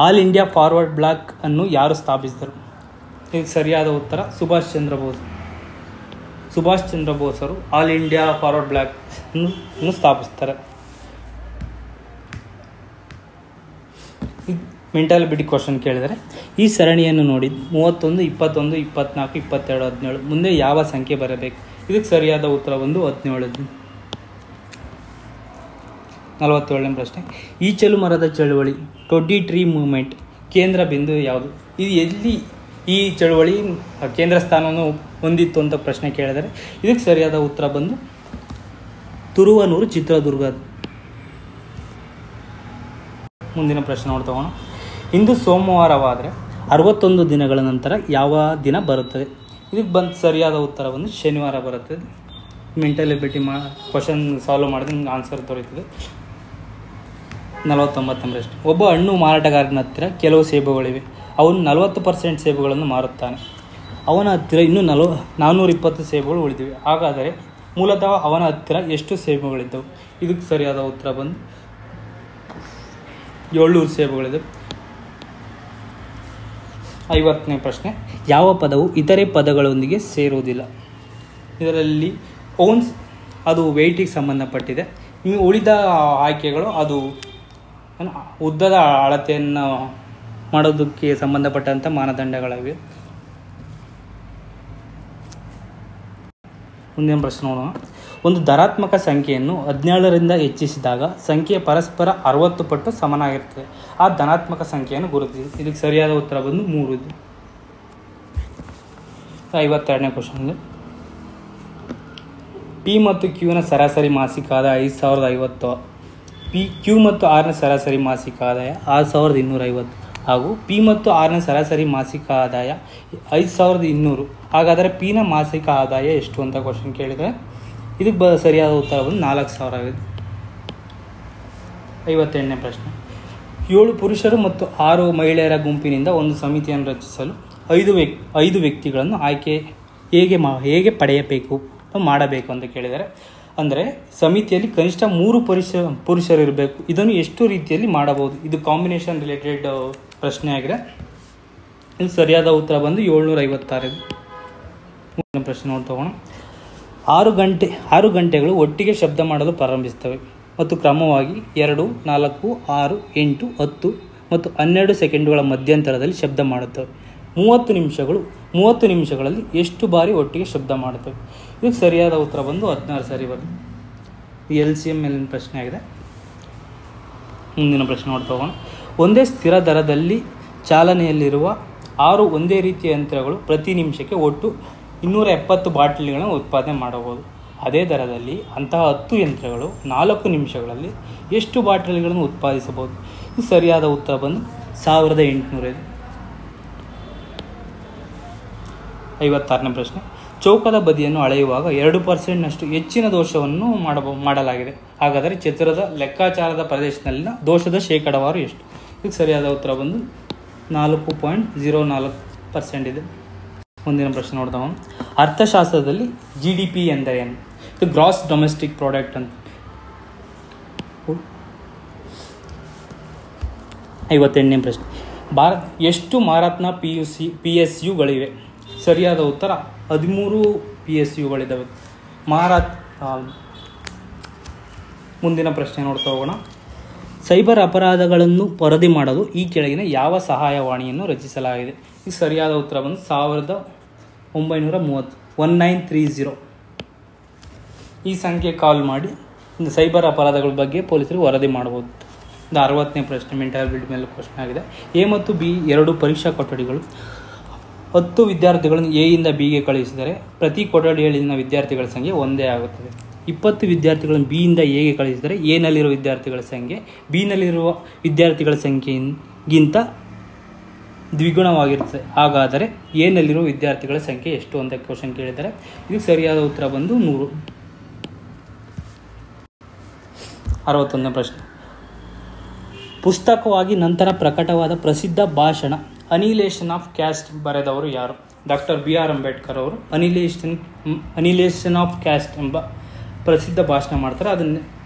ಆಲ್ ಇಂಡಿಯಾ ಫಾರ್ವರ್ಡ್ ಬ್ಲಾಕ್ ಅನ್ನು ಯಾರು ಸ್ಥಾಪಿಸಿದರು? ಇದಕ್ಕೆ ಸರಿಯಾದ ಉತ್ತರ ಸುಭಾಷ್ ಚಂದ್ರ ಬೋಸ್ ಅವರು ಆಲ್ ಇಂಡಿಯಾ ಫಾರ್ವರ್ಡ್ ಬ್ಲಾಕ್ ಅನ್ನು ಸ್ಥಾಪಿಸ್ತಾರೆ. ಮೆಂಟಲ್ ಬಿಡಿ ಕ್ವಶನ್ ಕೇಳಿದರೆ ಈ ಸರಣಿಯನ್ನು ನೋಡಿ 31, 21, 24, 22, 17 ಮುಂದೆ ಯಾವ ಸಂಖ್ಯೆ ಬರಬೇಕು? ಇದಕ್ಕೆ ಸರಿಯಾದ ಉತ್ತರ ಒಂದು 17. 47ನೇ ಪ್ರಶ್ನೆ. ಈ ಚೆಲುಮರದ ಚಳುವಳಿ 20 ಟ್ರೀ ಮೂವ್ಮೆಂಟ್ ಕೇಂದ್ರ ಬಿಂದು ಯಾವುದು? ಇದು ಎಲ್ಲಿ ಈ ಚಳುವಳಿ ಕೇಂದ್ರ ಸ್ಥಾನವನ್ನು ಹೊಂದಿತ್ತು ಅಂತ ಪ್ರಶ್ನೆ ಕೇಳಿದರೆ ಇದಕ್ಕೆ ಸರಿಯಾದ ಉತ್ತರ ಬಂದು ತುರುವನೂರು, ಚಿತ್ರದುರ್ಗ. ಮುಂದಿನ ಪ್ರಶ್ನೆ ನೋಡ್ತಗೋಣ. ಇಂದು ಸೋಮವಾರವಾದರೆ 61 ದಿನಗಳ ನಂತರ ಯಾವ ದಿನ ಬರುತ್ತದೆ? ಇದಕ್ಕೆ ಬಂದು ಸರಿಯಾದ ಉತ್ತರ ಬಂದು ಶನಿವಾರ ಬರುತ್ತದೆ. ಮೆಂಟಲ್ ಎಬಿಲಿಟಿ ಕ್ವಶನ್ ಸಾಲ್ವ್ ಮಾಡಿದ್ರೆ ನಿಮ್ಗೆ ಆನ್ಸರ್ ದೊರೆಯುತ್ತದೆ. 49ನೇ ಪ್ರಶ್ನೆ. ಒಬ್ಬ ಹಣ್ಣು ಮಾರಾಟಗಾರನ ಹತ್ತಿರ ಕೆಲವು ಸೇಬುಗಳಿವೆ. ಅವನು 40% ಸೇಬುಗಳನ್ನು ಮಾರುತ್ತಾನೆ. ಅವನ ಹತ್ತಿರ ಇನ್ನೂ 420 ಸೇಬುಗಳು ಉಳಿದಿವೆ. ಹಾಗಾದರೆ ಮೂಲತಃ ಅವನ ಹತ್ತಿರ ಎಷ್ಟು ಸೇಬುಗಳಿದ್ದವು? ಇದಕ್ಕೆ ಸರಿಯಾದ ಉತ್ತರ ಬಂದು 700 ಸೇಬುಗಳಿದೆ. 50ನೇ ಪ್ರಶ್ನೆ. ಯಾವ ಪದವು ಇತರೆ ಪದಗಳೊಂದಿಗೆ ಸೇರುವುದಿಲ್ಲ? ಇದರಲ್ಲಿ ಔನ್ಸ್ ಅದು ವೆಯ್ಟಿಗೆ ಸಂಬಂಧಪಟ್ಟಿದೆ. ಇನ್ನು ಉಳಿದ ಆಯ್ಕೆಗಳು ಅದು ಉದ್ದದ ಅಳತೆಯನ್ನು ಮಾಡೋದಕ್ಕೆ ಸಂಬಂಧಪಟ್ಟಂಥ ಮಾನದಂಡಗಳಿವೆ. ಮುಂದಿನ ಪ್ರಶ್ನೆ ನೋಡೋಣ. ಒಂದು ಧನಾತ್ಮಕ ಸಂಖ್ಯೆಯನ್ನು 17ರಿಂದ ಹೆಚ್ಚಿಸಿದಾಗ ಸಂಖ್ಯೆ ಪರಸ್ಪರ 60 ಪಟ್ಟು ಸಮನಾಗಿರ್ತದೆ. ಆ ಧನಾತ್ಮಕ ಸಂಖ್ಯೆಯನ್ನು ಗುರುತಿಸಿ. ಇದಕ್ಕೆ ಸರಿಯಾದ ಉತ್ತರ ಬಂದು 3 ಇದು. 52ನೇ ಕ್ವಶನ್. ಪಿ ಮತ್ತು ಕ್ಯೂನ ಸರಾಸರಿ ಮಾಸಿಕ ಆದಾಯ 5050. ಕ್ಯೂ ಮತ್ತು ಆರ್ನ ಸರಾಸರಿ ಮಾಸಿಕ ಆದಾಯ 6250 ಹಾಗೂ ಪಿ ಮತ್ತು ಆರ್ನ ಸರಾಸರಿ ಮಾಸಿಕ ಆದಾಯ 5200. ಹಾಗಾದರೆ ಪಿನ ಮಾಸಿಕ ಆದಾಯ ಎಷ್ಟು ಅಂತ ಕ್ವಶನ್ ಕೇಳಿದರೆ ಇದಕ್ಕೆ ಸರಿಯಾದ ಉತ್ತರ ಬಂದು 4000 ಆಗಿದೆ. 58ನೇ ಪ್ರಶ್ನೆ. 7 ಪುರುಷರು ಮತ್ತು 6 ಮಹಿಳೆಯರ ಗುಂಪಿನಿಂದ ಒಂದು ಸಮಿತಿಯನ್ನು ರಚಿಸಲು 5 ವ್ಯಕ್ತಿಗಳನ್ನು ಹೇಗೆ ಪಡೆಯಬೇಕು ಮಾಡಬೇಕು ಅಂತ ಕೇಳಿದರೆ, ಅಂದರೆ ಸಮಿತಿಯಲ್ಲಿ ಕನಿಷ್ಠ 3 ಪುರುಷರು ಇರಬೇಕು. ಇದನ್ನು ಎಷ್ಟು ರೀತಿಯಲ್ಲಿ ಮಾಡಬಹುದು? ಇದು ಕಾಂಬಿನೇಷನ್ ರಿಲೇಟೆಡ್ ಪ್ರಶ್ನೆ ಆಗಿದೆ. ಇದು ಸರಿಯಾದ ಉತ್ತರ ಬಂದು 756. ಮುಂದಿನ ಪ್ರಶ್ನೆ ನೋಡ್ತಗೋಣ. 6 ಗಂಟೆಗಳು ಒಟ್ಟಿಗೆ ಶಬ್ದ ಮಾಡಲು ಪ್ರಾರಂಭಿಸ್ತವೆ ಮತ್ತು ಕ್ರಮವಾಗಿ 2, 4, 6, 8, 10 ಮತ್ತು 12 ಸೆಕೆಂಡುಗಳ ಮಧ್ಯಂತರದಲ್ಲಿ ಶಬ್ದ ಮಾಡುತ್ತವೆ. 30 ನಿಮಿಷಗಳಲ್ಲಿ ಎಷ್ಟು ಬಾರಿ ಒಟ್ಟಿಗೆ ಶಬ್ದ ಮಾಡುತ್ತವೆ? ಇದಕ್ಕೆ ಸರಿಯಾದ ಉತ್ತರ ಬಂದು 16 ಸಾರಿ ಬರುತ್ತೆ. LCM ಮೇಲಿನ ಪ್ರಶ್ನೆ ಆಗಿದೆ. ಮುಂದಿನ ಪ್ರಶ್ನೆ ನೋಡ್ತಗೋಣ. ಒಂದೇ ಸ್ಥಿರ ದರದಲ್ಲಿ ಚಾಲನೆಯಲ್ಲಿರುವ 6 ಒಂದೇ ರೀತಿಯ ಯಂತ್ರಗಳು ಪ್ರತಿ ನಿಮಿಷಕ್ಕೆ ಒಟ್ಟು 270 ಬಾಟಲಿಗಳನ್ನು ಉತ್ಪಾದನೆ ಮಾಡಬಹುದು. ಅದೇ ದರದಲ್ಲಿ ಅಂತಹ 10 ಯಂತ್ರಗಳು 4 ನಿಮಿಷಗಳಲ್ಲಿ ಎಷ್ಟು ಬಾಟಲಿಗಳನ್ನು ಉತ್ಪಾದಿಸಬಹುದು? ಇದು ಸರಿಯಾದ ಉತ್ತರ ಬಂದು 1800. 56ನೇ ಪ್ರಶ್ನೆ, ಚೌಕದ ಬದಿಯನ್ನು ಅಳೆಯುವಾಗ 2% ಹೆಚ್ಚಿನ ದೋಷವನ್ನು ಮಾಡಲಾಗಿದೆ. ಹಾಗಾದರೆ ಚಿತ್ರದ ಲೆಕ್ಕಾಚಾರದ ಪ್ರದೇಶದಲ್ಲಿನ ದೋಷದ ಶೇಕಡಾವಾರು ಎಷ್ಟು? ಇದಕ್ಕೆ ಸರಿಯಾದ ಉತ್ತರ ಬಂದು 4.04% ಇದೆ. ಮುಂದಿನ ಪ್ರಶ್ನೆ ನೋಡ್ತಾ ಹೋಗೋಣ. ಅರ್ಥಶಾಸ್ತ್ರದಲ್ಲಿ GDP ಎಂದರೆ ಏನು? ಇದು ಗ್ರಾಸ್ ಡೊಮೆಸ್ಟಿಕ್ ಪ್ರಾಡಕ್ಟ್ ಅಂತ. 58ನೇ ಪ್ರಶ್ನೆ, ಎಷ್ಟು ಮಾರಾತ್ನ PSUಗಳಿವೆ? ಸರಿಯಾದ ಉತ್ತರ 13 PSUಗಳಿದ್ದಾವೆ. ಮುಂದಿನ ಪ್ರಶ್ನೆ ನೋಡ್ತಾ ಹೋಗೋಣ. ಸೈಬರ್ ಅಪರಾಧಗಳನ್ನು ವರದಿ ಮಾಡಲು ಈ ಕೆಳಗಿನ ಯಾವ ಸಹಾಯವಾಣಿಯನ್ನು ರಚಿಸಲಾಗಿದೆ? ಈ ಸರಿಯಾದ ಉತ್ತರ ಬಂದು 1930 1930. ಈ ಸಂಖ್ಯೆ ಕಾಲ್ ಮಾಡಿ ಸೈಬರ್ ಅಪರಾಧಗಳ ಬಗ್ಗೆ ಪೊಲೀಸರು ವರದಿ ಮಾಡಬಹುದು. 60ನೇ ಪ್ರಶ್ನೆ ಮೆಂಟಲ್ ಬಿಲ್ಡ್ ಮೇಲೆ ಕ್ವಶನ್ ಆಗಿದೆ. A ಮತ್ತು B ಎರಡು ಪರೀಕ್ಷಾ ಕೊಠಡಿಗಳು 10 ವಿದ್ಯಾರ್ಥಿಗಳನ್ನು Aಯಿಂದ Bಗೆ ಕಳುಹಿಸಿದರೆ ಪ್ರತಿ ಕೊಠಡಿಯಲ್ಲಿನ ವಿದ್ಯಾರ್ಥಿಗಳ ಸಂಖ್ಯೆ ಒಂದೇ ಆಗುತ್ತದೆ. 20 ವಿದ್ಯಾರ್ಥಿಗಳನ್ನು Bಯಿಂದ Aಗೆ ಕಳುಹಿಸಿದರೆ Aನಲ್ಲಿರುವ ವಿದ್ಯಾರ್ಥಿಗಳ ಸಂಖ್ಯೆ Bನಲ್ಲಿರುವ ವಿದ್ಯಾರ್ಥಿಗಳ ಸಂಖ್ಯೆಗಿಂತ ದ್ವಿಗುಣವಾಗಿರುತ್ತದೆ. ಹಾಗಾದರೆ Aನಲ್ಲಿರುವ ವಿದ್ಯಾರ್ಥಿಗಳ ಸಂಖ್ಯೆ ಎಷ್ಟು ಅಂತ ಕ್ವಶನ್ ಕೇಳಿದ್ದಾರೆ. ಇದಕ್ಕೆ ಸರಿಯಾದ ಉತ್ತರ ಬಂದು 100. 61ನೇ ಪ್ರಶ್ನೆ, ಪುಸ್ತಕವಾಗಿ ನಂತರ ಪ್ರಕಟವಾದ ಪ್ರಸಿದ್ಧ ಭಾಷಣ ಅನಿಲೇಷನ್ ಆಫ್ ಕ್ಯಾಸ್ಟ್ ಬರೆದವರು ಯಾರು? ಡಾಕ್ಟರ್ BR ಅಂಬೇಡ್ಕರ್ ಅವರು ಅನಿಲೇಷನ್ ಆಫ್ ಕ್ಯಾಸ್ಟ್ ಎಂಬ ಪ್ರಸಿದ್ಧ ಭಾಷಣ ಮಾಡ್ತಾರೆ. ಅದನ್ನ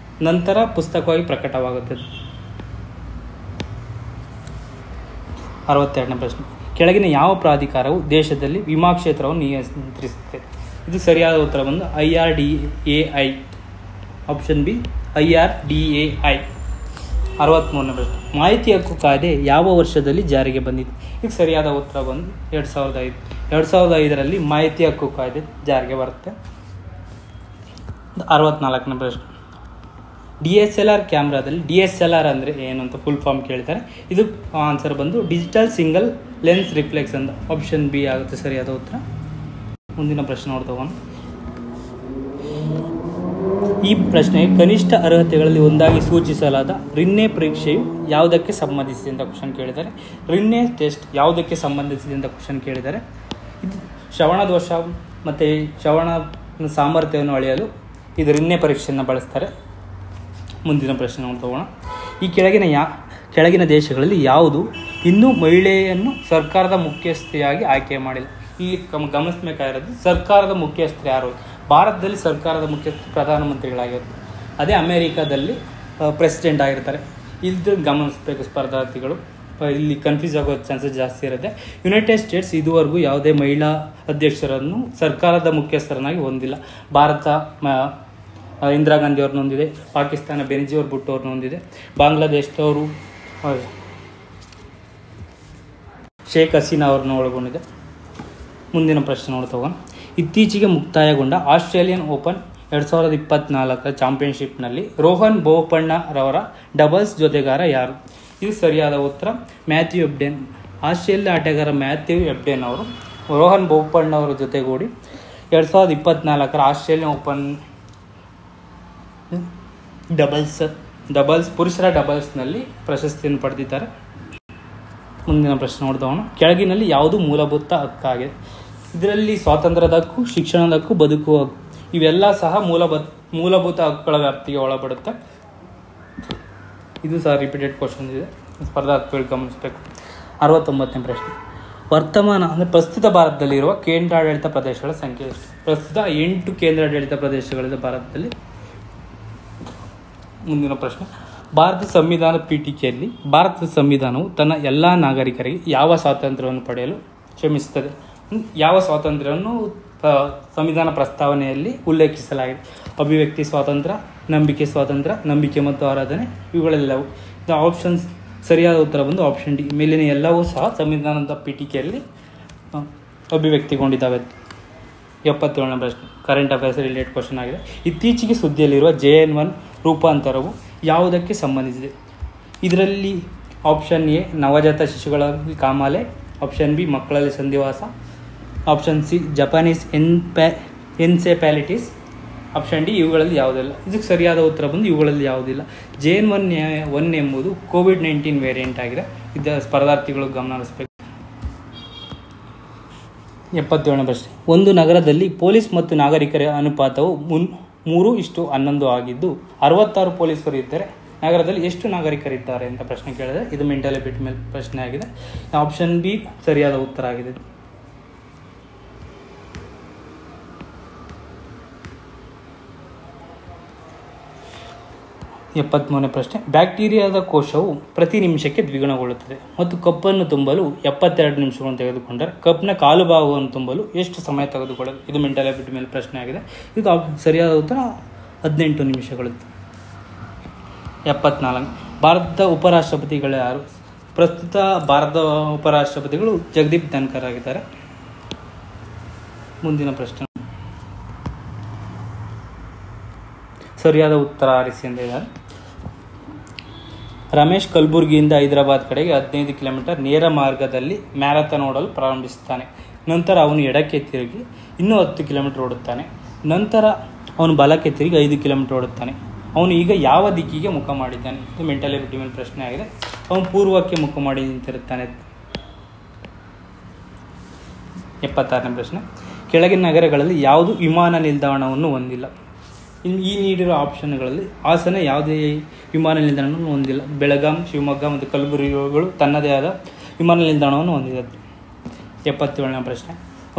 ನಂತರ ಪುಸ್ತಕವಾಗಿ ಪ್ರಕಟವಾಗುತ್ತದೆ. 62ನೇ ಪ್ರಶ್ನೆ, ಕೆಳಗಿನ ಯಾವ ಪ್ರಾಧಿಕಾರವು ದೇಶದಲ್ಲಿ ವಿಮಾ ಕ್ಷೇತ್ರವನ್ನು ನಿಯಂತ್ರಿಸುತ್ತದೆ? ಇದು ಸರಿಯಾದ ಉತ್ತರ ಬಂದು IRDAI. Option B IRDAI. 63ನೇ ಪ್ರಶ್ನೆ, ಮಾಹಿತಿ ಹಕ್ಕು ಕಾಯ್ದೆ ಯಾವ ವರ್ಷದಲ್ಲಿ ಜಾರಿಗೆ ಬಂದಿದೆ? ಇದಕ್ಕೆ ಸರಿಯಾದ ಉತ್ತರ ಬಂದು 2005. 2005ರಲ್ಲಿ ಮಾಹಿತಿ ಹಕ್ಕು ಕಾಯ್ದೆ ಜಾರಿಗೆ ಬರುತ್ತೆ. 64ನೇ ಪ್ರಶ್ನೆ, DSLR ಕ್ಯಾಮ್ರಾದಲ್ಲಿ DSLR ಅಂದರೆ ಏನು ಅಂತ ಫುಲ್ ಫಾರ್ಮ್ ಕೇಳ್ತಾರೆ. ಇದು ಆನ್ಸರ್ ಬಂದು ಡಿಜಿಟಲ್ ಸಿಂಗಲ್ ಲೆನ್ಸ್ ರಿಫ್ಲೆಕ್ಸ್ ಅಂತ. ಆಪ್ಷನ್ ಬಿ ಆಗುತ್ತೆ ಸರಿಯಾದ ಉತ್ತರ. ಮುಂದಿನ ಪ್ರಶ್ನೆ ನೋಡ್ತಾ ಹೋಗೋಣ. ಈ ಪ್ರಶ್ನೆಗೆ ಕನಿಷ್ಠ ಅರ್ಹತೆಗಳಲ್ಲಿ ಒಂದಾಗಿ ಸೂಚಿಸಲಾದ ರಿನ್ನೆ ಪರೀಕ್ಷೆಯು ಯಾವುದಕ್ಕೆ ಸಂಬಂಧಿಸಿದೆ ಅಂತ ಕ್ವಶನ್ ಕೇಳಿದ್ದಾರೆ. ರಿನ್ನೆ ಟೆಸ್ಟ್ ಯಾವುದಕ್ಕೆ ಸಂಬಂಧಿಸಿದೆ ಅಂತ ಕ್ವಶನ್ ಕೇಳಿದ್ದಾರೆ. ಇದು ಶ್ರವಣ ದೋಷ ಮತ್ತು ಶ್ರವಣ ಸಾಮರ್ಥ್ಯವನ್ನು ಅಳೆಯಲು ಇದು ರಿನ್ನೆ ಪರೀಕ್ಷೆಯನ್ನು ಬಳಸ್ತಾರೆ. ಮುಂದಿನ ಪ್ರಶ್ನೆ ನೋಡ್ತಾ ಹೋಗೋಣ. ಈ ಕೆಳಗಿನ ದೇಶಗಳಲ್ಲಿ ಯಾವುದು ಇನ್ನೂ ಮಹಿಳೆಯನ್ನು ಸರ್ಕಾರದ ಮುಖ್ಯಸ್ಥೆಯಾಗಿ ಆಯ್ಕೆ ಮಾಡಿಲ್ಲ? ಈ ಗಮನಿಸಬೇಕಾಗಿರೋದು ಸರ್ಕಾರದ ಮುಖ್ಯಸ್ಥರು ಯಾರು? ಭಾರತದಲ್ಲಿ ಸರ್ಕಾರದ ಮುಖ್ಯಸ್ಥರು ಪ್ರಧಾನಮಂತ್ರಿಗಳಾಗಿರ್ತಾರೆ. ಅದೇ ಅಮೇರಿಕಾದಲ್ಲಿ ಪ್ರೆಸಿಡೆಂಟ್ ಆಗಿರ್ತಾರೆ. ಇದು ಗಮನಿಸಬೇಕು ಸ್ಪರ್ಧಾರ್ಥಿಗಳು, ಇಲ್ಲಿ ಕನ್ಫ್ಯೂಸ್ ಆಗೋ ಚಾನ್ಸಸ್ ಜಾಸ್ತಿ ಇರುತ್ತೆ. ಯುನೈಟೆಡ್ ಸ್ಟೇಟ್ಸ್ ಇದುವರೆಗೂ ಯಾವುದೇ ಮಹಿಳಾ ಅಧ್ಯಕ್ಷರನ್ನು ಸರ್ಕಾರದ ಮುಖ್ಯಸ್ಥರನ್ನಾಗಿ ಹೊಂದಿಲ್ಲ. ಭಾರತ ಇಂದಿರಾ ಗಾಂಧಿ ಅವ್ರನ್ನ ಹೊಂದಿದೆ, ಪಾಕಿಸ್ತಾನ ಬೆನಜೀರ್ ಭುಟ್ಟೋ ಅವ್ರನ್ನ ಹೊಂದಿದೆ, ಬಾಂಗ್ಲಾದೇಶದವರು ಶೇಖ್ ಹಸೀನಾ ಅವ್ರನ್ನ ಒಳಗೊಂಡಿದೆ. ಮುಂದಿನ ಪ್ರಶ್ನೆ ನೋಡ್ತಾ ಹೋಗೋಣ. ಇತ್ತೀಚೆಗೆ ಮುಕ್ತಾಯಗೊಂಡ ಆಸ್ಟ್ರೇಲಿಯನ್ ಓಪನ್ 2024 ಚಾಂಪಿಯನ್ಶಿಪ್ನಲ್ಲಿ ರೋಹನ್ ಬೋಪಣ್ಣರವರ ಡಬಲ್ಸ್ ಜೊತೆಗಾರ ಯಾರು? ಇದು ಸರಿಯಾದ ಉತ್ತರ ಮ್ಯಾಥ್ಯೂ ಎಬ್ಡೆನ್. ಆಸ್ಟ್ರೇಲಿಯಾ ಆಟಗಾರ ಮ್ಯಾಥ್ಯೂ ಎಬ್ಡೆನ್ ಅವರು ರೋಹನ್ ಬೋಪಣ್ಣ ಅವರ ಜೊತೆಗೂಡಿ 2024 ಆಸ್ಟ್ರೇಲಿಯನ್ ಓಪನ್ ಡಬಲ್ಸ್ ಪುರುಷರ ಡಬಲ್ಸ್ನಲ್ಲಿ ಪ್ರಶಸ್ತಿಯನ್ನು ಪಡೆದಿದ್ದಾರೆ. ಮುಂದಿನ ಪ್ರಶ್ನೆ ನೋಡ್ತಾ ಹೋಗೋಣ. ಕೆಳಗಿನಲ್ಲಿ ಯಾವುದು ಮೂಲಭೂತ ಹಕ್ಕಾಗಿದೆ? ಇದರಲ್ಲಿ ಸ್ವಾತಂತ್ರ್ಯದ ಹಕ್ಕು, ಶಿಕ್ಷಣದ ಹಕ್ಕು, ಬದುಕುವ ಹಕ್ಕು ಇವೆಲ್ಲ ಸಹ ಮೂಲಭೂತ ಹಕ್ಕುಗಳ ವ್ಯಾಪ್ತಿಗೆ ಒಳಪಡುತ್ತೆ. ಇದು ಸಹ ರಿಪೀಟೆಡ್ ಕ್ವಶನ್ ಇದೆ, ಸ್ಪರ್ಧಾರ್ಥಿಗಳು ಗಮನಿಸಬೇಕು. 69ನೇ ಪ್ರಶ್ನೆ, ವರ್ತಮಾನ ಅಂದರೆ ಪ್ರಸ್ತುತ ಭಾರತದಲ್ಲಿರುವ ಕೇಂದ್ರಾಡಳಿತ ಪ್ರದೇಶಗಳ ಸಂಖ್ಯೆ ಎಷ್ಟು? ಪ್ರಸ್ತುತ 8 ಕೇಂದ್ರಾಡಳಿತ ಪ್ರದೇಶಗಳಿದೆ ಭಾರತದಲ್ಲಿ. ಮುಂದಿನ ಪ್ರಶ್ನೆ, ಭಾರತ ಸಂವಿಧಾನ ಪೀಠಿಕೆಯಲ್ಲಿ ಭಾರತದ ಸಂವಿಧಾನವು ತನ್ನ ಎಲ್ಲ ನಾಗರಿಕರಿಗೆ ಯಾವ ಸ್ವಾತಂತ್ರ್ಯವನ್ನು ಪಡೆಯಲು ಶ್ರಮಿಸುತ್ತದೆ? ಯಾವ ಸ್ವಾತಂತ್ರ್ಯವನ್ನು ಸಂವಿಧಾನ ಪ್ರಸ್ತಾವನೆಯಲ್ಲಿ ಉಲ್ಲೇಖಿಸಲಾಗಿದೆ? ಅಭಿವ್ಯಕ್ತಿ ಸ್ವಾತಂತ್ರ್ಯ, ನಂಬಿಕೆ ಸ್ವಾತಂತ್ರ್ಯ, ನಂಬಿಕೆ ಮತ್ತು ಆರಾಧನೆ ಇವುಗಳೆಲ್ಲವೂ. ಆಪ್ಷನ್ಸ್ ಸರಿಯಾದ ಉತ್ತರ ಬಂದು ಆಪ್ಷನ್ ಡಿ. ಮೇಲಿನ ಎಲ್ಲವೂ ಸಹ ಸಂವಿಧಾನದ ಪೀಠಿಕೆಯಲ್ಲಿ ಅಭಿವ್ಯಕ್ತಿಗೊಂಡಿದ್ದಾವೆ. 77ನೇ ಪ್ರಶ್ನೆ, ಕರೆಂಟ್ ಅಫೇರ್ಸ್ ರಿಲೇಟೆಡ್ ಕ್ವಶನ್ ಆಗಿದೆ. ಇತ್ತೀಚೆಗೆ ಸುದ್ದಿಯಲ್ಲಿರುವ JN1 ರೂಪಾಂತರವು ಯಾವುದಕ್ಕೆ ಸಂಬಂಧಿಸಿದೆ? ಇದರಲ್ಲಿ ಆಪ್ಷನ್ ಎ ನವಜಾತ ಶಿಶುಗಳಲ್ಲಿ ಕಾಮಾಲೆ, ಆಪ್ಷನ್ ಬಿ ಮಕ್ಕಳಲ್ಲಿ ಸಂಧಿವಾಸ, option C Japanese encephalitis, option D ಇವುಗಳಲ್ಲಿ ಯಾವುದಿಲ್ಲ. ಇದಕ್ಕೆ ಸರಿಯಾದ ಉತ್ತರ ಬಂದು ಇವುಗಳಲ್ಲಿ ಯಾವುದಿಲ್ಲ. JN1 ಎಂಬುದು COVID-19 ವೇರಿಯಂಟ್ ಆಗಿದೆ. ಇದರ ಸ್ಪರ್ಧಾರ್ಥಿಗಳು ಗಮನ ಹರಿಸಬೇಕು. 77ನೇ ಪ್ರಶ್ನೆ. ಒಂದು ನಗರದಲ್ಲಿ ಪೊಲೀಸ್ ಮತ್ತು ನಾಗರಿಕರ ಅನುಪಾತವು 3:11 ಆಗಿದ್ದು 66 ಪೊಲೀಸರು ಇದ್ದರೆ ನಗರದಲ್ಲಿ ಎಷ್ಟು ನಾಗರಿಕರಿದ್ದಾರೆ ಅಂತ ಪ್ರಶ್ನೆ ಕೇಳಿದೆ. ಇದು ಮೆಂಟಲ್ ಎಬಿಲಿಟಿ ಮೇಲೆ ಪ್ರಶ್ನೆ ಆಗಿದೆ. ಆಪ್ಷನ್ ಬಿ ಸರಿಯಾದ ಉತ್ತರ ಆಗಿದೆ. 73ನೇ ಪ್ರಶ್ನೆ. ಬ್ಯಾಕ್ಟೀರಿಯಾದ ಕೋಶವು ಪ್ರತಿ ನಿಮಿಷಕ್ಕೆ ದ್ವಿಗುಣಗೊಳ್ಳುತ್ತದೆ ಮತ್ತು ಕಪ್ಪನ್ನು ತುಂಬಲು 72 ನಿಮಿಷಗಳನ್ನು ತೆಗೆದುಕೊಂಡರೆ ಕಪ್ನ ಕಾಲು ಭಾಗವನ್ನು ತುಂಬಲು ಎಷ್ಟು ಸಮಯ ತೆಗೆದುಕೊಳ್ಳುತ್ತದೆ? ಇದು ಮೆಂಟಲ್ ಎಬಿಲಿಟಿ ಮೇಲೆ ಪ್ರಶ್ನೆ ಆಗಿದೆ. ಇದು ಸರಿಯಾದ ಉತ್ತರ 18 ನಿಮಿಷಗಳು. 74. ಭಾರತದ ಉಪರಾಷ್ಟ್ರಪತಿಗಳು ಯಾರು? ಪ್ರಸ್ತುತ ಭಾರತದ ಉಪರಾಷ್ಟ್ರಪತಿಗಳು ಜಗದೀಪ್ ಧನ್ಕರ್ ಆಗಿದ್ದಾರೆ. ಮುಂದಿನ ಪ್ರಶ್ನೆ ಸರಿಯಾದ ಉತ್ತರ ಆರಿಸಿ ಎಂದಿದ್ದಾರೆ. ರಮೇಶ್ ಕಲಬುರಗಿಯಿಂದ ಹೈದರಾಬಾದ್ ಕಡೆಗೆ 15 ಕಿಲೋಮೀಟರ್ ನೇರ ಮಾರ್ಗದಲ್ಲಿ ಮ್ಯಾರಥಾನ್ ಓಡಲು ಪ್ರಾರಂಭಿಸುತ್ತಾನೆ. ನಂತರ ಅವನು ಎಡಕ್ಕೆ ತಿರುಗಿ ಇನ್ನೂ 10 ಕಿಲೋಮೀಟರ್ ಓಡುತ್ತಾನೆ. ನಂತರ ಅವನು ಬಲಕ್ಕೆ ತಿರುಗಿ 5 ಕಿಲೋಮೀಟರ್ ಓಡುತ್ತಾನೆ. ಅವನು ಈಗ ಯಾವ ದಿಕ್ಕಿಗೆ ಮುಖ ಮಾಡಿದ್ದಾನೆ? ಇದು ಮೆಂಟಲ್ ಎಬಿಲಿಟಿ ಮೇಲೆ ಪ್ರಶ್ನೆ ಆಗಿದೆ. ಅವನು ಪೂರ್ವಕ್ಕೆ ಮುಖ ಮಾಡಿ ನಿಂತಿರುತ್ತಾನೆ. 76ನೇ ಪ್ರಶ್ನೆ. ಕೆಳಗಿನ ನಗರಗಳಲ್ಲಿ ಯಾವುದು ವಿಮಾನ ನಿಲ್ದಾಣವನ್ನು ಹೊಂದಿಲ್ಲ? ಈ ನೀಡಿರೋ ಆಪ್ಷನ್ಗಳಲ್ಲಿ ಹಾಸನ ಯಾವುದೇ ವಿಮಾನ ನಿಲ್ದಾಣವನ್ನು ಹೊಂದಿಲ್ಲ. ಬೆಳಗಾಂ, ಶಿವಮೊಗ್ಗ ಮತ್ತು ಕಲಬುರಗಿಗಳು ತನ್ನದೇ ಆದ ವಿಮಾನ ನಿಲ್ದಾಣವನ್ನು ಹೊಂದಿದೆ. 77ನೇ ಪ್ರಶ್ನೆ.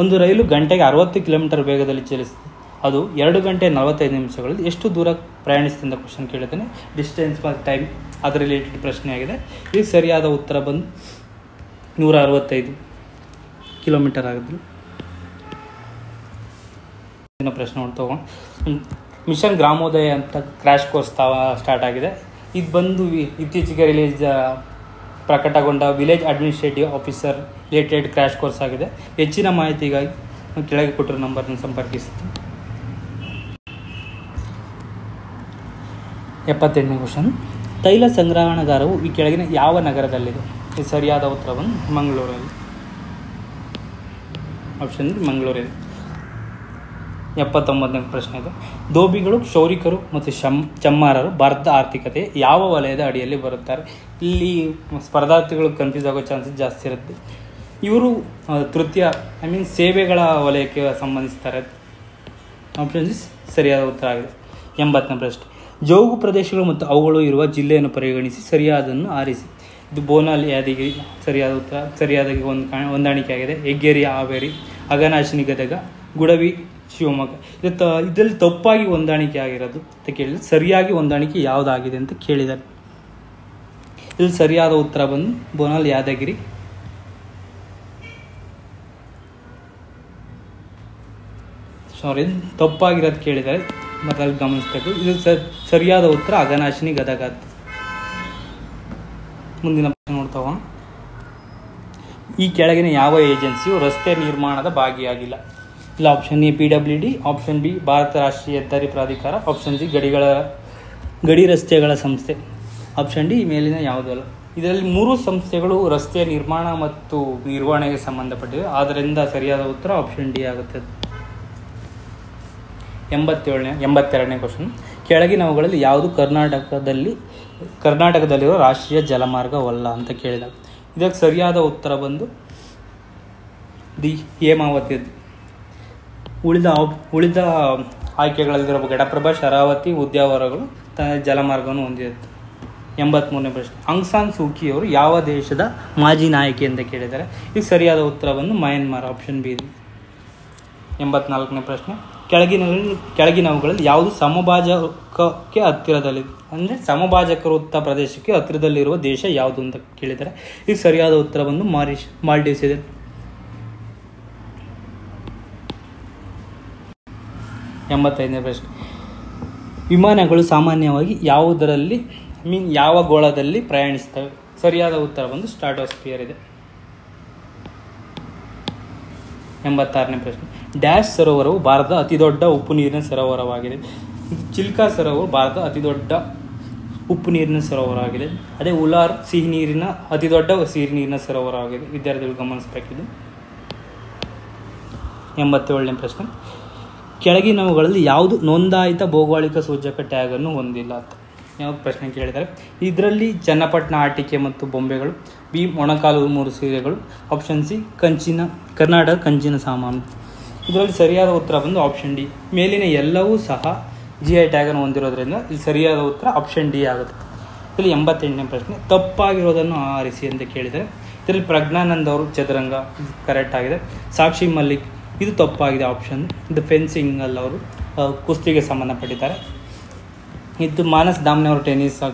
ಒಂದು ರೈಲು ಗಂಟೆಗೆ 60 ಕಿಲೋಮೀಟರ್ ವೇಗದಲ್ಲಿ ಚಲಿಸುತ್ತದೆ. ಅದು 2 ಗಂಟೆ 45 ನಿಮಿಷಗಳಲ್ಲಿ ಎಷ್ಟು ದೂರ ಪ್ರಯಾಣಿಸುತ್ತೆ ಅಂತ ಕ್ವಶನ್ ಕೇಳಿದ್ದೇನೆ. ಡಿಸ್ಟೆನ್ಸ್ ಮತ್ತು ಟೈಮ್ ಅದರ ರಿಲೇಟೆಡ್ ಪ್ರಶ್ನೆ ಆಗಿದೆ. ಈಗ ಸರಿಯಾದ ಉತ್ತರ ಬಂದು 165 ಕಿಲೋಮೀಟರ್ ಆಗುತ್ತೆ. ಪ್ರಶ್ನೆ ತಗೊಂಡು ಮಿಷನ್ ಗ್ರಾಮೋದಯ ಅಂತ ಕ್ರ್ಯಾಶ್ ಕೋರ್ಸ್ ಸ್ಟಾರ್ಟ್ ಆಗಿದೆ. ಇದು ಬಂದು ಇತ್ತೀಚೆಗೆ ಪ್ರಕಟಗೊಂಡ village administrative officer related crash course ಆಗಿದೆ. ಹೆಚ್ಚಿನ ಮಾಹಿತಿಗಾಗಿ ಕೆಳಗೆ ಕೊಟ್ಟಿರೋ ನಂಬರ್ನ ಸಂಪರ್ಕಿಸುತ್ತೆ. 78ನೇ ಕ್ವಶನ್. ತೈಲ ಸಂಗ್ರಹಣಾಗಾರವು ಈ ಕೆಳಗಿನ ಯಾವ ನಗರದಲ್ಲಿದೆ? ಇದು ಸರಿಯಾದ ಉತ್ತರ ಬಂದು ಮಂಗಳೂರಲ್ಲಿ. ಆಪ್ಷನ್ ಮಂಗಳೂರಿದೆ. 79ನೇ ಪ್ರಶ್ನೆ ಇದು. ಧೋಬಿಗಳು, ಕ್ಷೌರಿಕರು ಮತ್ತು ಚಮ್ಮಾರರು ಭಾರತದ ಆರ್ಥಿಕತೆ ಯಾವ ವಲಯದ ಅಡಿಯಲ್ಲಿ ಬರುತ್ತಾರೆ? ಇಲ್ಲಿ ಸ್ಪರ್ಧಾರ್ಥಿಗಳು ಕನ್ಫ್ಯೂಸ್ ಆಗೋ ಚಾನ್ಸಸ್ ಜಾಸ್ತಿ ಇರುತ್ತೆ. ಇವರು ತೃತೀಯ ಸೇವೆಗಳ ವಲಯಕ್ಕೆ ಸಂಬಂಧಿಸ್ತಾರೆ. ಆಪ್ಷನ್ ಸರಿಯಾದ ಉತ್ತರ ಆಗಿದೆ. 80ನೇ ಪ್ರಶ್ನೆ. ಜೌಗು ಪ್ರದೇಶಗಳು ಮತ್ತು ಅವುಗಳು ಇರುವ ಜಿಲ್ಲೆಯನ್ನು ಪರಿಗಣಿಸಿ ಸರಿಯಾದನ್ನು ಆರಿಸಿ. ಇದು ಬೋನಾಲ್, ಯಾದಗಿರಿ ಸರಿಯಾದ ಉತ್ತರ. ಸರಿಯಾದಾಗಿ ಹೊಂದಾಣಿಕೆ ಆಗಿದೆ. ಹೆಗ್ಗೇರಿ, ಹಾವೇರಿ, ಅಘನಾಶಿನಿ, ಗದಗ, ಗುಡವಿ, ಶಿವಮೊಗ್ಗ. ಇದರಲ್ಲಿ ತಪ್ಪಾಗಿ ಹೊಂದಾಣಿಕೆ ಆಗಿರೋದು ಅಂತ ಕೇಳಿದರೆ ಸರಿಯಾಗಿ ಹೊಂದಾಣಿಕೆ ಯಾವುದಾಗಿದೆ ಅಂತ ಕೇಳಿದ್ದಾರೆ. ಇಲ್ಲಿ ಸರಿಯಾದ ಉತ್ತರ ಬಂದು ಬೋನಾಲ್, ಯಾದಗಿರಿ. ಸಾರಿ, ತಪ್ಪಾಗಿರೋದು ಕೇಳಿದ್ದಾರೆ, ಮತ್ತೆ ಅಲ್ಲಿ ಗಮನಿಸಬೇಕು. ಇದು ಸರಿಯಾದ ಉತ್ತರ ಅಘನಾಶಿನಿ, ಗದಗ. ಮುಂದಿನ ಪ್ರಶ್ನೆ ನೋಡ್ತಾವ. ಈ ಕೆಳಗಿನ ಯಾವ ಏಜೆನ್ಸಿಯು ರಸ್ತೆ ನಿರ್ಮಾಣದ ಭಾಗಿಯಾಗಿಲ್ಲ? ಇಲ್ಲ. Option A PWD, option B Bharat ರಾಷ್ಟ್ರೀಯ ಹೆದ್ದಾರಿ ಪ್ರಾಧಿಕಾರ, ಆಪ್ಷನ್ ಸಿ ಗಡಿ ರಸ್ತೆಗಳ ಸಂಸ್ಥೆ, ಆಪ್ಷನ್ ಡಿ ಮೇಲಿನ ಯಾವುದಲ್ಲ. ಇದರಲ್ಲಿ 3 ಸಂಸ್ಥೆಗಳು ರಸ್ತೆಯ ನಿರ್ಮಾಣ ಮತ್ತು ನಿರ್ವಹಣೆಗೆ ಸಂಬಂಧಪಟ್ಟಿವೆ. ಆದ್ದರಿಂದ ಸರಿಯಾದ ಉತ್ತರ ಆಪ್ಷನ್ ಡಿ ಆಗುತ್ತೆ. 82ನೇ ಕ್ವಶನ್. ಕೆಳಗಿನವುಗಳಲ್ಲಿ ಯಾವುದು ಕರ್ನಾಟಕದಲ್ಲಿರುವ ರಾಷ್ಟ್ರೀಯ ಜಲಮಾರ್ಗವಲ್ಲ ಅಂತ ಕೇಳಿದಾಗ ಇದಕ್ಕೆ ಸರಿಯಾದ ಉತ್ತರ ಬಂದು ದಿ ಹೇಮಾವತಿ. ಉಳಿದ ಆಯ್ಕೆಗಳಲ್ಲಿರುವ ಘಟಪ್ರಭಾ, ಶರಾವತಿ, ಉದ್ಯಾವರಗಳು ಜಲಮಾರ್ಗವನ್ನು ಹೊಂದಿದೆ. 83ನೇ ಪ್ರಶ್ನೆ. ಆಂಗ್ ಸಾನ್ ಸೂಕಿ ಅವರು ಯಾವ ದೇಶದ ಮಾಜಿ ನಾಯಕಿ ಅಂತ ಕೇಳಿದ್ದಾರೆ. ಇದು ಸರಿಯಾದ ಉತ್ತರ ಬಂದು ಮಯನ್ಮಾರ್, ಆಪ್ಷನ್ ಬಿ. 84ನೇ ಪ್ರಶ್ನೆ. ಕೆಳಗಿನವುಗಳಲ್ಲಿ ಯಾವುದು ಸಮಭಾಜಕಕ್ಕೆ ಹತ್ತಿರದಲ್ಲಿದೆ? ಅಂದರೆ ಸಮಭಾಜಕ ವೃತ್ತ ಪ್ರದೇಶಕ್ಕೆ ಹತ್ತಿರದಲ್ಲಿರುವ ದೇಶ ಯಾವುದು ಅಂತ ಕೇಳಿದ್ದಾರೆ. ಇದು ಸರಿಯಾದ ಉತ್ತರ ಬಂದು ಮಾಲ್ಡೀವ್ಸ್ ಇದೆ. 85ನೇ ಪ್ರಶ್ನೆ. ವಿಮಾನಗಳು ಸಾಮಾನ್ಯವಾಗಿ ಯಾವ ಗೋಳದಲ್ಲಿ ಪ್ರಯಾಣಿಸ್ತವೆ? ಸರಿಯಾದ ಉತ್ತರ ಬಂದು ಸ್ಟ್ರಾಟೋಸ್ಫಿಯರ್ ಇದೆ. 86ನೇ ಪ್ರಶ್ನೆ. ಡ್ಯಾಶ್ ಸರೋವರವು ಭಾರತದ ಅತಿದೊಡ್ಡ ಉಪ್ಪು ನೀರಿನ ಸರೋವರವಾಗಿದೆ. ಚಿಲ್ಕಾ ಸರೋವರ ಭಾರತದ ಅತಿದೊಡ್ಡ ಉಪ್ಪು ನೀರಿನ ಸರೋವರವಾಗಿದೆ. ಅದೇ ಉಲಾರ್ ಅತಿದೊಡ್ಡ ಸಿಹಿ ನೀರಿನ ಸರೋವರವಾಗಿದೆ. ವಿದ್ಯಾರ್ಥಿಗಳು ಗಮನಿಸಬೇಕಿದೆ. 87ನೇ ಪ್ರಶ್ನೆ. ಕೆಳಗಿನವುಗಳಲ್ಲಿ ಯಾವುದು ನೋಂದಾಯಿತ ಭೌಗೋಳಿಕ ಸೂಚಕ ಟ್ಯಾಗ್ ಅನ್ನು ಹೊಂದಿಲ್ಲ ಅಂತ? ಯಾವ ಪ್ರಶ್ನೆ ಕೇಳಿದ್ದಾರೆ. ಇದರಲ್ಲಿ ಚನ್ನಪಟ್ಟಣ ಆಟಿಕೆ ಮತ್ತು ಬೊಂಬೆಗಳು, ಬಿ ಮೊಣಕಾಲು 3 ಸೀರೆಗಳು, ಆಪ್ಷನ್ ಸಿ ಕರ್ನಾಟಕ ಕಂಚಿನ ಸಾಮಾನು. ಇದರಲ್ಲಿ ಸರಿಯಾದ ಉತ್ತರ ಬಂದು ಆಪ್ಷನ್ ಡಿ. ಮೇಲಿನ ಎಲ್ಲವೂ ಸಹ GI ಟ್ಯಾಗನ್ನು ಹೊಂದಿರೋದ್ರಿಂದ ಇಲ್ಲಿ ಸರಿಯಾದ ಉತ್ತರ ಆಪ್ಷನ್ ಡಿ ಆಗುತ್ತೆ. ಇಲ್ಲಿ 88ನೇ ಪ್ರಶ್ನೆ, ತಪ್ಪಾಗಿರೋದನ್ನು ಆರಿಸಿ ಅಂತ ಕೇಳಿದರೆ ಇದರಲ್ಲಿ ಪ್ರಜ್ಞಾನಂದ್ ಅವರು ಚದುರಂಗ ಕರೆಕ್ಟ್ ಆಗಿದೆ. ಸಾಕ್ಷಿ ಮಲ್ಲಿಕ್ ಇದು ತಪ್ಪಾಗಿದೆ ಆಪ್ಷನ್. ಇದು ಫೆನ್ಸಿಂಗಲ್ಲಿ ಅವರು ಕುಸ್ತಿಗೆ ಸಂಬಂಧಪಟ್ಟಿದ್ದಾರೆ. ಇದು ಮಾನಸ್ ದಾಮ್ನೆ ಅವರು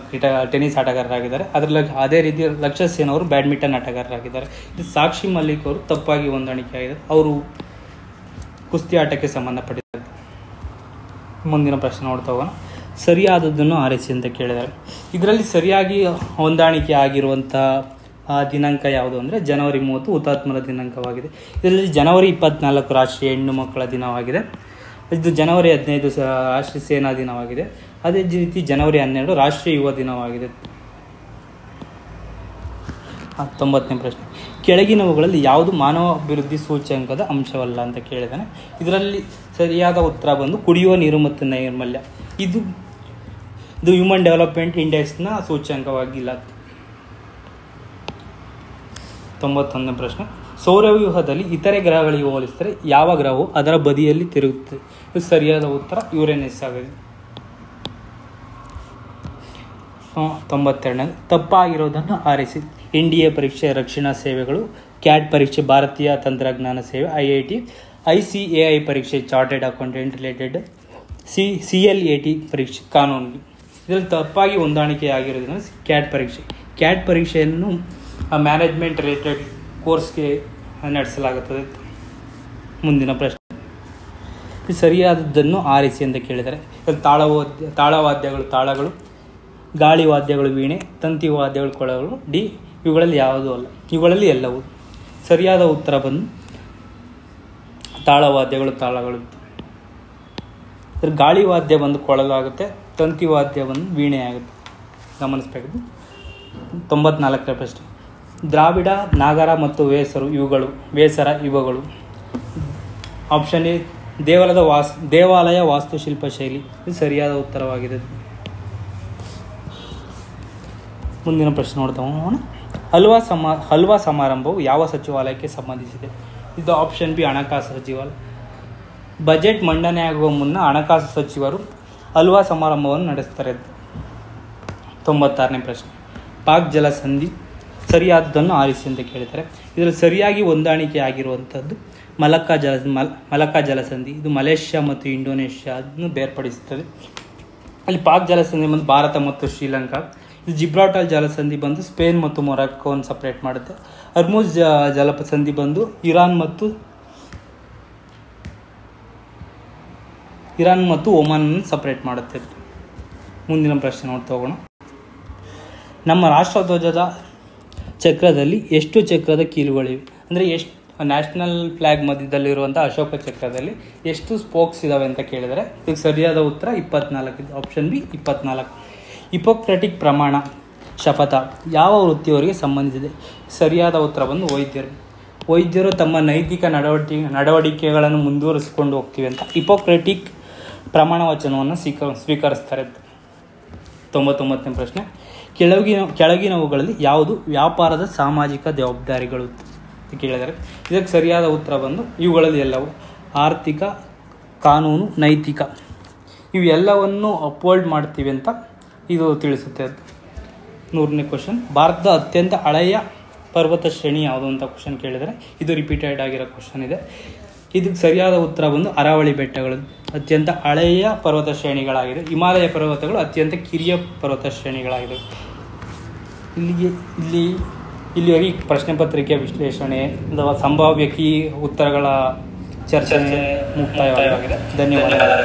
ಟೆನ್ನಿಸ್ ಆಟಗಾರರಾಗಿದ್ದಾರೆ. ಅದರಲ್ಲಿ ಅದೇ ರೀತಿ ಲಕ್ಷ್ಯ ಸೇನ್ ಅವರು ಬ್ಯಾಡ್ಮಿಂಟನ್ ಆಟಗಾರರಾಗಿದ್ದಾರೆ. ಇದು ಸಾಕ್ಷಿ ಮಲ್ಲಿಕ್ ಅವರು ತಪ್ಪಾಗಿ ಹೊಂದಾಣಿಕೆ ಆಗಿದೆ, ಅವರು ಕುಸ್ತಿ ಆಟಕ್ಕೆ ಸಂಬಂಧಪಟ್ಟಿದ್ದಾರೆ. ಮುಂದಿನ ಪ್ರಶ್ನೆ ನೋಡ್ತಾ ಹೋಗೋಣ. ಸರಿಯಾದದ್ದನ್ನು ಆರಿಸಿ ಅಂತ ಕೇಳಿದ್ದಾರೆ. ಇದರಲ್ಲಿ ಸರಿಯಾಗಿ ಹೊಂದಾಣಿಕೆ ಆಗಿರುವಂಥ ದಿನಾಂಕ ಯಾವುದು ಅಂದರೆ ಜನವರಿ 30 ಹುತಾತ್ಮರ ದಿನಾಂಕವಾಗಿದೆ. ಇದರಲ್ಲಿ ಜನವರಿ 24 ರಾಷ್ಟ್ರೀಯ ಹೆಣ್ಣು ಮಕ್ಕಳ ದಿನವಾಗಿದೆ. ಇದು ಜನವರಿ 15 ರಾಷ್ಟ್ರೀಯ ಸೇನಾ ದಿನವಾಗಿದೆ. ಅದೇ ರೀತಿ ಜನವರಿ 12 ರಾಷ್ಟ್ರೀಯ ಯುವ ದಿನವಾಗಿದೆ. 90ನೇ ಪ್ರಶ್ನೆ, ಕೆಳಗಿನವುಗಳಲ್ಲಿ ಯಾವುದು ಮಾನವ ಅಭಿವೃದ್ಧಿ ಸೂಚ್ಯಂಕದ ಅಂಶವಲ್ಲ ಅಂತ ಕೇಳಿದ್ದಾನೆ. ಇದರಲ್ಲಿ ಸರಿಯಾದ ಉತ್ತರ ಬಂದು ಕುಡಿಯುವ ನೀರು ಮತ್ತು ನೈರ್ಮಲ್ಯ. ಇದು ಹ್ಯೂಮನ್ ಡೆವಲಪ್ಮೆಂಟ್ ಇಂಡೆಕ್ಸ್ನ ಸೂಚ್ಯಂಕವಾಗಿಲ್ಲ. 91ನೇ ಪ್ರಶ್ನೆ, ಸೌರವ್ಯೂಹದಲ್ಲಿ ಇತರೆ ಗ್ರಹಗಳಿಗೆ ಹೋಲಿಸಿದರೆ ಯಾವ ಗ್ರಹವು ಅದರ ಬದಿಯಲ್ಲಿ ತಿರುಗುತ್ತದೆ? ಇದು ಸರಿಯಾದ ಉತ್ತರ ಯುರೇನಸ್ ಆಗಿದೆ. 92ನೇ, ತಪ್ಪಾಗಿರೋದನ್ನು ಆರಿಸಿ. NDA ಪರೀಕ್ಷೆ ರಕ್ಷಣಾ ಸೇವೆಗಳು, CAT ಪರೀಕ್ಷೆ ಭಾರತೀಯ ತಂತ್ರಜ್ಞಾನ ಸೇವೆ, IIT, ICAI ಪರೀಕ್ಷೆ ಚಾರ್ಟೆಡ್ ಅಕೌಂಟೆಂಟ್ ರಿಲೇಟೆಡ್, CLAT ಪರೀಕ್ಷೆ ಕಾನೂನು. ಇದರಲ್ಲಿ ತಪ್ಪಾಗಿ ಹೊಂದಾಣಿಕೆ ಆಗಿರೋದ್ರಿಂದ CAT ಪರೀಕ್ಷೆಯನ್ನು ಮ್ಯಾನೇಜ್ಮೆಂಟ್ ರಿಲೇಟೆಡ್ ಕೋರ್ಸ್ಗೆ ನಡೆಸಲಾಗುತ್ತದೆ. ಮುಂದಿನ ಪ್ರಶ್ನೆ, ಸರಿಯಾದದ್ದನ್ನು ಆರಿಸಿ ಅಂತ ಕೇಳಿದರೆ ತಾಳವಾದ್ಯಗಳು ತಾಳಗಳು, ಗಾಳಿ ವಾದ್ಯಗಳು ವೀಣೆ, ತಂತಿ ವಾದ್ಯಗಳು ಕೊಳಗಳು, ಡಿ ಇವುಗಳಲ್ಲಿ ಯಾವುದೂ ಅಲ್ಲ. ಇವುಗಳಲ್ಲಿ ಎಲ್ಲವೂ. ಸರಿಯಾದ ಉತ್ತರ ಬಂದು ತಾಳವಾದ್ಯಗಳು ತಾಳಗಳು. ಗಾಳಿ ವಾದ್ಯ ಬಂದು ಕೊಳಲಾಗುತ್ತೆ, ತಂತಿ ವಾದ್ಯ ಬಂದು ವೀಣೆ ಆಗುತ್ತೆ, ಗಮನಿಸಬೇಕು. 94ನೇ ಪ್ರಶ್ನೆ, ದ್ರಾವಿಡ, ನಾಗರ ಮತ್ತು ವೇಸರ ಇವುಗಳು. ಆಪ್ಷನ್ ಎ ದೇವಾಲಯ ವಾಸ್ತುಶಿಲ್ಪ ಶೈಲಿ. ಇದು ಸರಿಯಾದ ಉತ್ತರವಾಗಿದೆ. ಮುಂದಿನ ಪ್ರಶ್ನೆ ನೋಡ್ತಾ ಹೋಗೋಣ. ಹಲ್ವಾ ಸಮಾರಂಭವು ಯಾವ ಸಚಿವಾಲಯಕ್ಕೆ ಸಂಬಂಧಿಸಿದೆ? ಇದು ಆಪ್ಷನ್ ಬಿ ಹಣಕಾಸು ಸಚಿವಾಲಯ. ಬಜೆಟ್ ಮಂಡನೆಯಾಗುವ ಮುನ್ನ ಹಣಕಾಸು ಸಚಿವರು ಹಲ್ವಾ ಸಮಾರಂಭವನ್ನು ನಡೆಸ್ತಾರೆ. 96ನೇ ಪ್ರಶ್ನೆ, ಪಾಕ್ ಜಲಸಂಧಿ ಸರಿಯಾದದ್ದನ್ನು ಆರಿಸಿ ಅಂತ ಕೇಳಿದ್ದಾರೆ. ಇದರಲ್ಲಿ ಸರಿಯಾಗಿ ಹೊಂದಾಣಿಕೆ ಆಗಿರುವಂಥದ್ದು ಮಲಕ್ಕಾ ಜಲಸಂಧಿ. ಇದು ಮಲೇಷ್ಯಾ ಮತ್ತು ಇಂಡೋನೇಷ್ಯಾವನ್ನು ಬೇರ್ಪಡಿಸುತ್ತದೆ. ಅಲ್ಲಿ ಪಾಕ್ ಜಲಸಂಧಿ ಬಂದು ಭಾರತ ಮತ್ತು ಶ್ರೀಲಂಕಾ. ಇದು ಜಿಬ್ರಾಲ್ಟರ್ ಜಲಸಂಧಿ ಬಂದು ಸ್ಪೇನ್ ಮತ್ತು ಮೊರಾಕೋವನ್ನು ಸಪ್ರೇಟ್ ಮಾಡುತ್ತೆ. ಹರ್ಮುಜ್ ಜಲಸಂಧಿ ಬಂದು ಇರಾನ್ ಮತ್ತು ಒಮಾನನ್ನು ಸಪ್ರೇಟ್ ಮಾಡುತ್ತೆ. ಮುಂದಿನ ಪ್ರಶ್ನೆ ನೋಡ್ತಾ ಹೋಗೋಣ. ನಮ್ಮ ರಾಷ್ಟ್ರಧ್ವಜದ ಚಕ್ರದಲ್ಲಿ ಎಷ್ಟು ಚಕ್ರದ ಕೀಲುಗಳಿವೆ? ಅಂದರೆ ಎಷ್ಟು ನ್ಯಾಷನಲ್ ಫ್ಲ್ಯಾಗ್ ಮಧ್ಯದಲ್ಲಿರುವಂಥ ಅಶೋಕ ಚಕ್ರದಲ್ಲಿ ಎಷ್ಟು ಸ್ಪೋಕ್ಸ್ ಇದ್ದಾವೆ ಅಂತ ಕೇಳಿದರೆ ಇದಕ್ಕೆ ಸರಿಯಾದ ಉತ್ತರ 24. Option B 24. ಹಿಪೋಕ್ರೆಟಿಕ್ ಪ್ರಮಾಣ ಶಪಥ ಯಾವ ವೃತ್ತಿಯವರಿಗೆ ಸಂಬಂಧಿಸಿದೆ? ಸರಿಯಾದ ಉತ್ತರ ಬಂದು ವೈದ್ಯರು ತಮ್ಮ ನೈತಿಕ ನಡವಳಿಕೆಗಳನ್ನು ಮುಂದುವರಿಸಿಕೊಂಡು ಹೋಗ್ತೀವಿ ಅಂತ ಹಿಪೋಕ್ರೆಟಿಕ್ ಪ್ರಮಾಣ ವಚನವನ್ನು ಸ್ವೀಕರಿಸ್ತಾರೆ. 99ನೇ ಪ್ರಶ್ನೆ, ಕೆಳಗಿನವುಗಳಲ್ಲಿ ಯಾವುದು ವ್ಯಾಪಾರದ ಸಾಮಾಜಿಕ ಜವಾಬ್ದಾರಿಗಳು ಅಂತ ಕೇಳಿದರೆ ಇದಕ್ಕೆ ಸರಿಯಾದ ಉತ್ತರ ಬಂದು ಇವುಗಳಲ್ಲಿ ಎಲ್ಲವೂ. ಆರ್ಥಿಕ, ಕಾನೂನು, ನೈತಿಕ ಇವೆಲ್ಲವನ್ನು ಅಪ್ಹೋಲ್ಡ್ ಮಾಡ್ತೀವಿ ಅಂತ ಇದು ತಿಳಿಸುತ್ತೆ. 100ನೇ ಕ್ವಶನ್, ಭಾರತದ ಅತ್ಯಂತ ಹಳೆಯ ಪರ್ವತ ಶ್ರೇಣಿ ಯಾವುದು ಅಂತ ಕ್ವಶನ್ ಕೇಳಿದರೆ ಇದು ರಿಪೀಟೆಡ್ ಆಗಿರೋ ಕ್ವಶನ್ ಇದೆ. ಇದಕ್ಕೆ ಸರಿಯಾದ ಉತ್ತರ ಬಂದು ಅರಾವಳಿ ಬೆಟ್ಟಗಳು ಅತ್ಯಂತ ಹಳೆಯ ಪರ್ವತ ಶ್ರೇಣಿಗಳಾಗಿದೆ. ಹಿಮಾಲಯ ಪರ್ವತಗಳು ಅತ್ಯಂತ ಕಿರಿಯ ಪರ್ವತ ಶ್ರೇಣಿಗಳಾಗಿದೆ. ಇಲ್ಲಿವರೆಗೆ ಪ್ರಶ್ನೆ ಪತ್ರಿಕೆಯ ವಿಶ್ಲೇಷಣೆ ಅಥವಾ ಸಂಭಾವ್ಯ ಕೀ ಉತ್ತರಗಳ ಚರ್ಚೆ ಮುಕ್ತಾಯವಾಗಿದೆ. ಧನ್ಯವಾದಗಳು.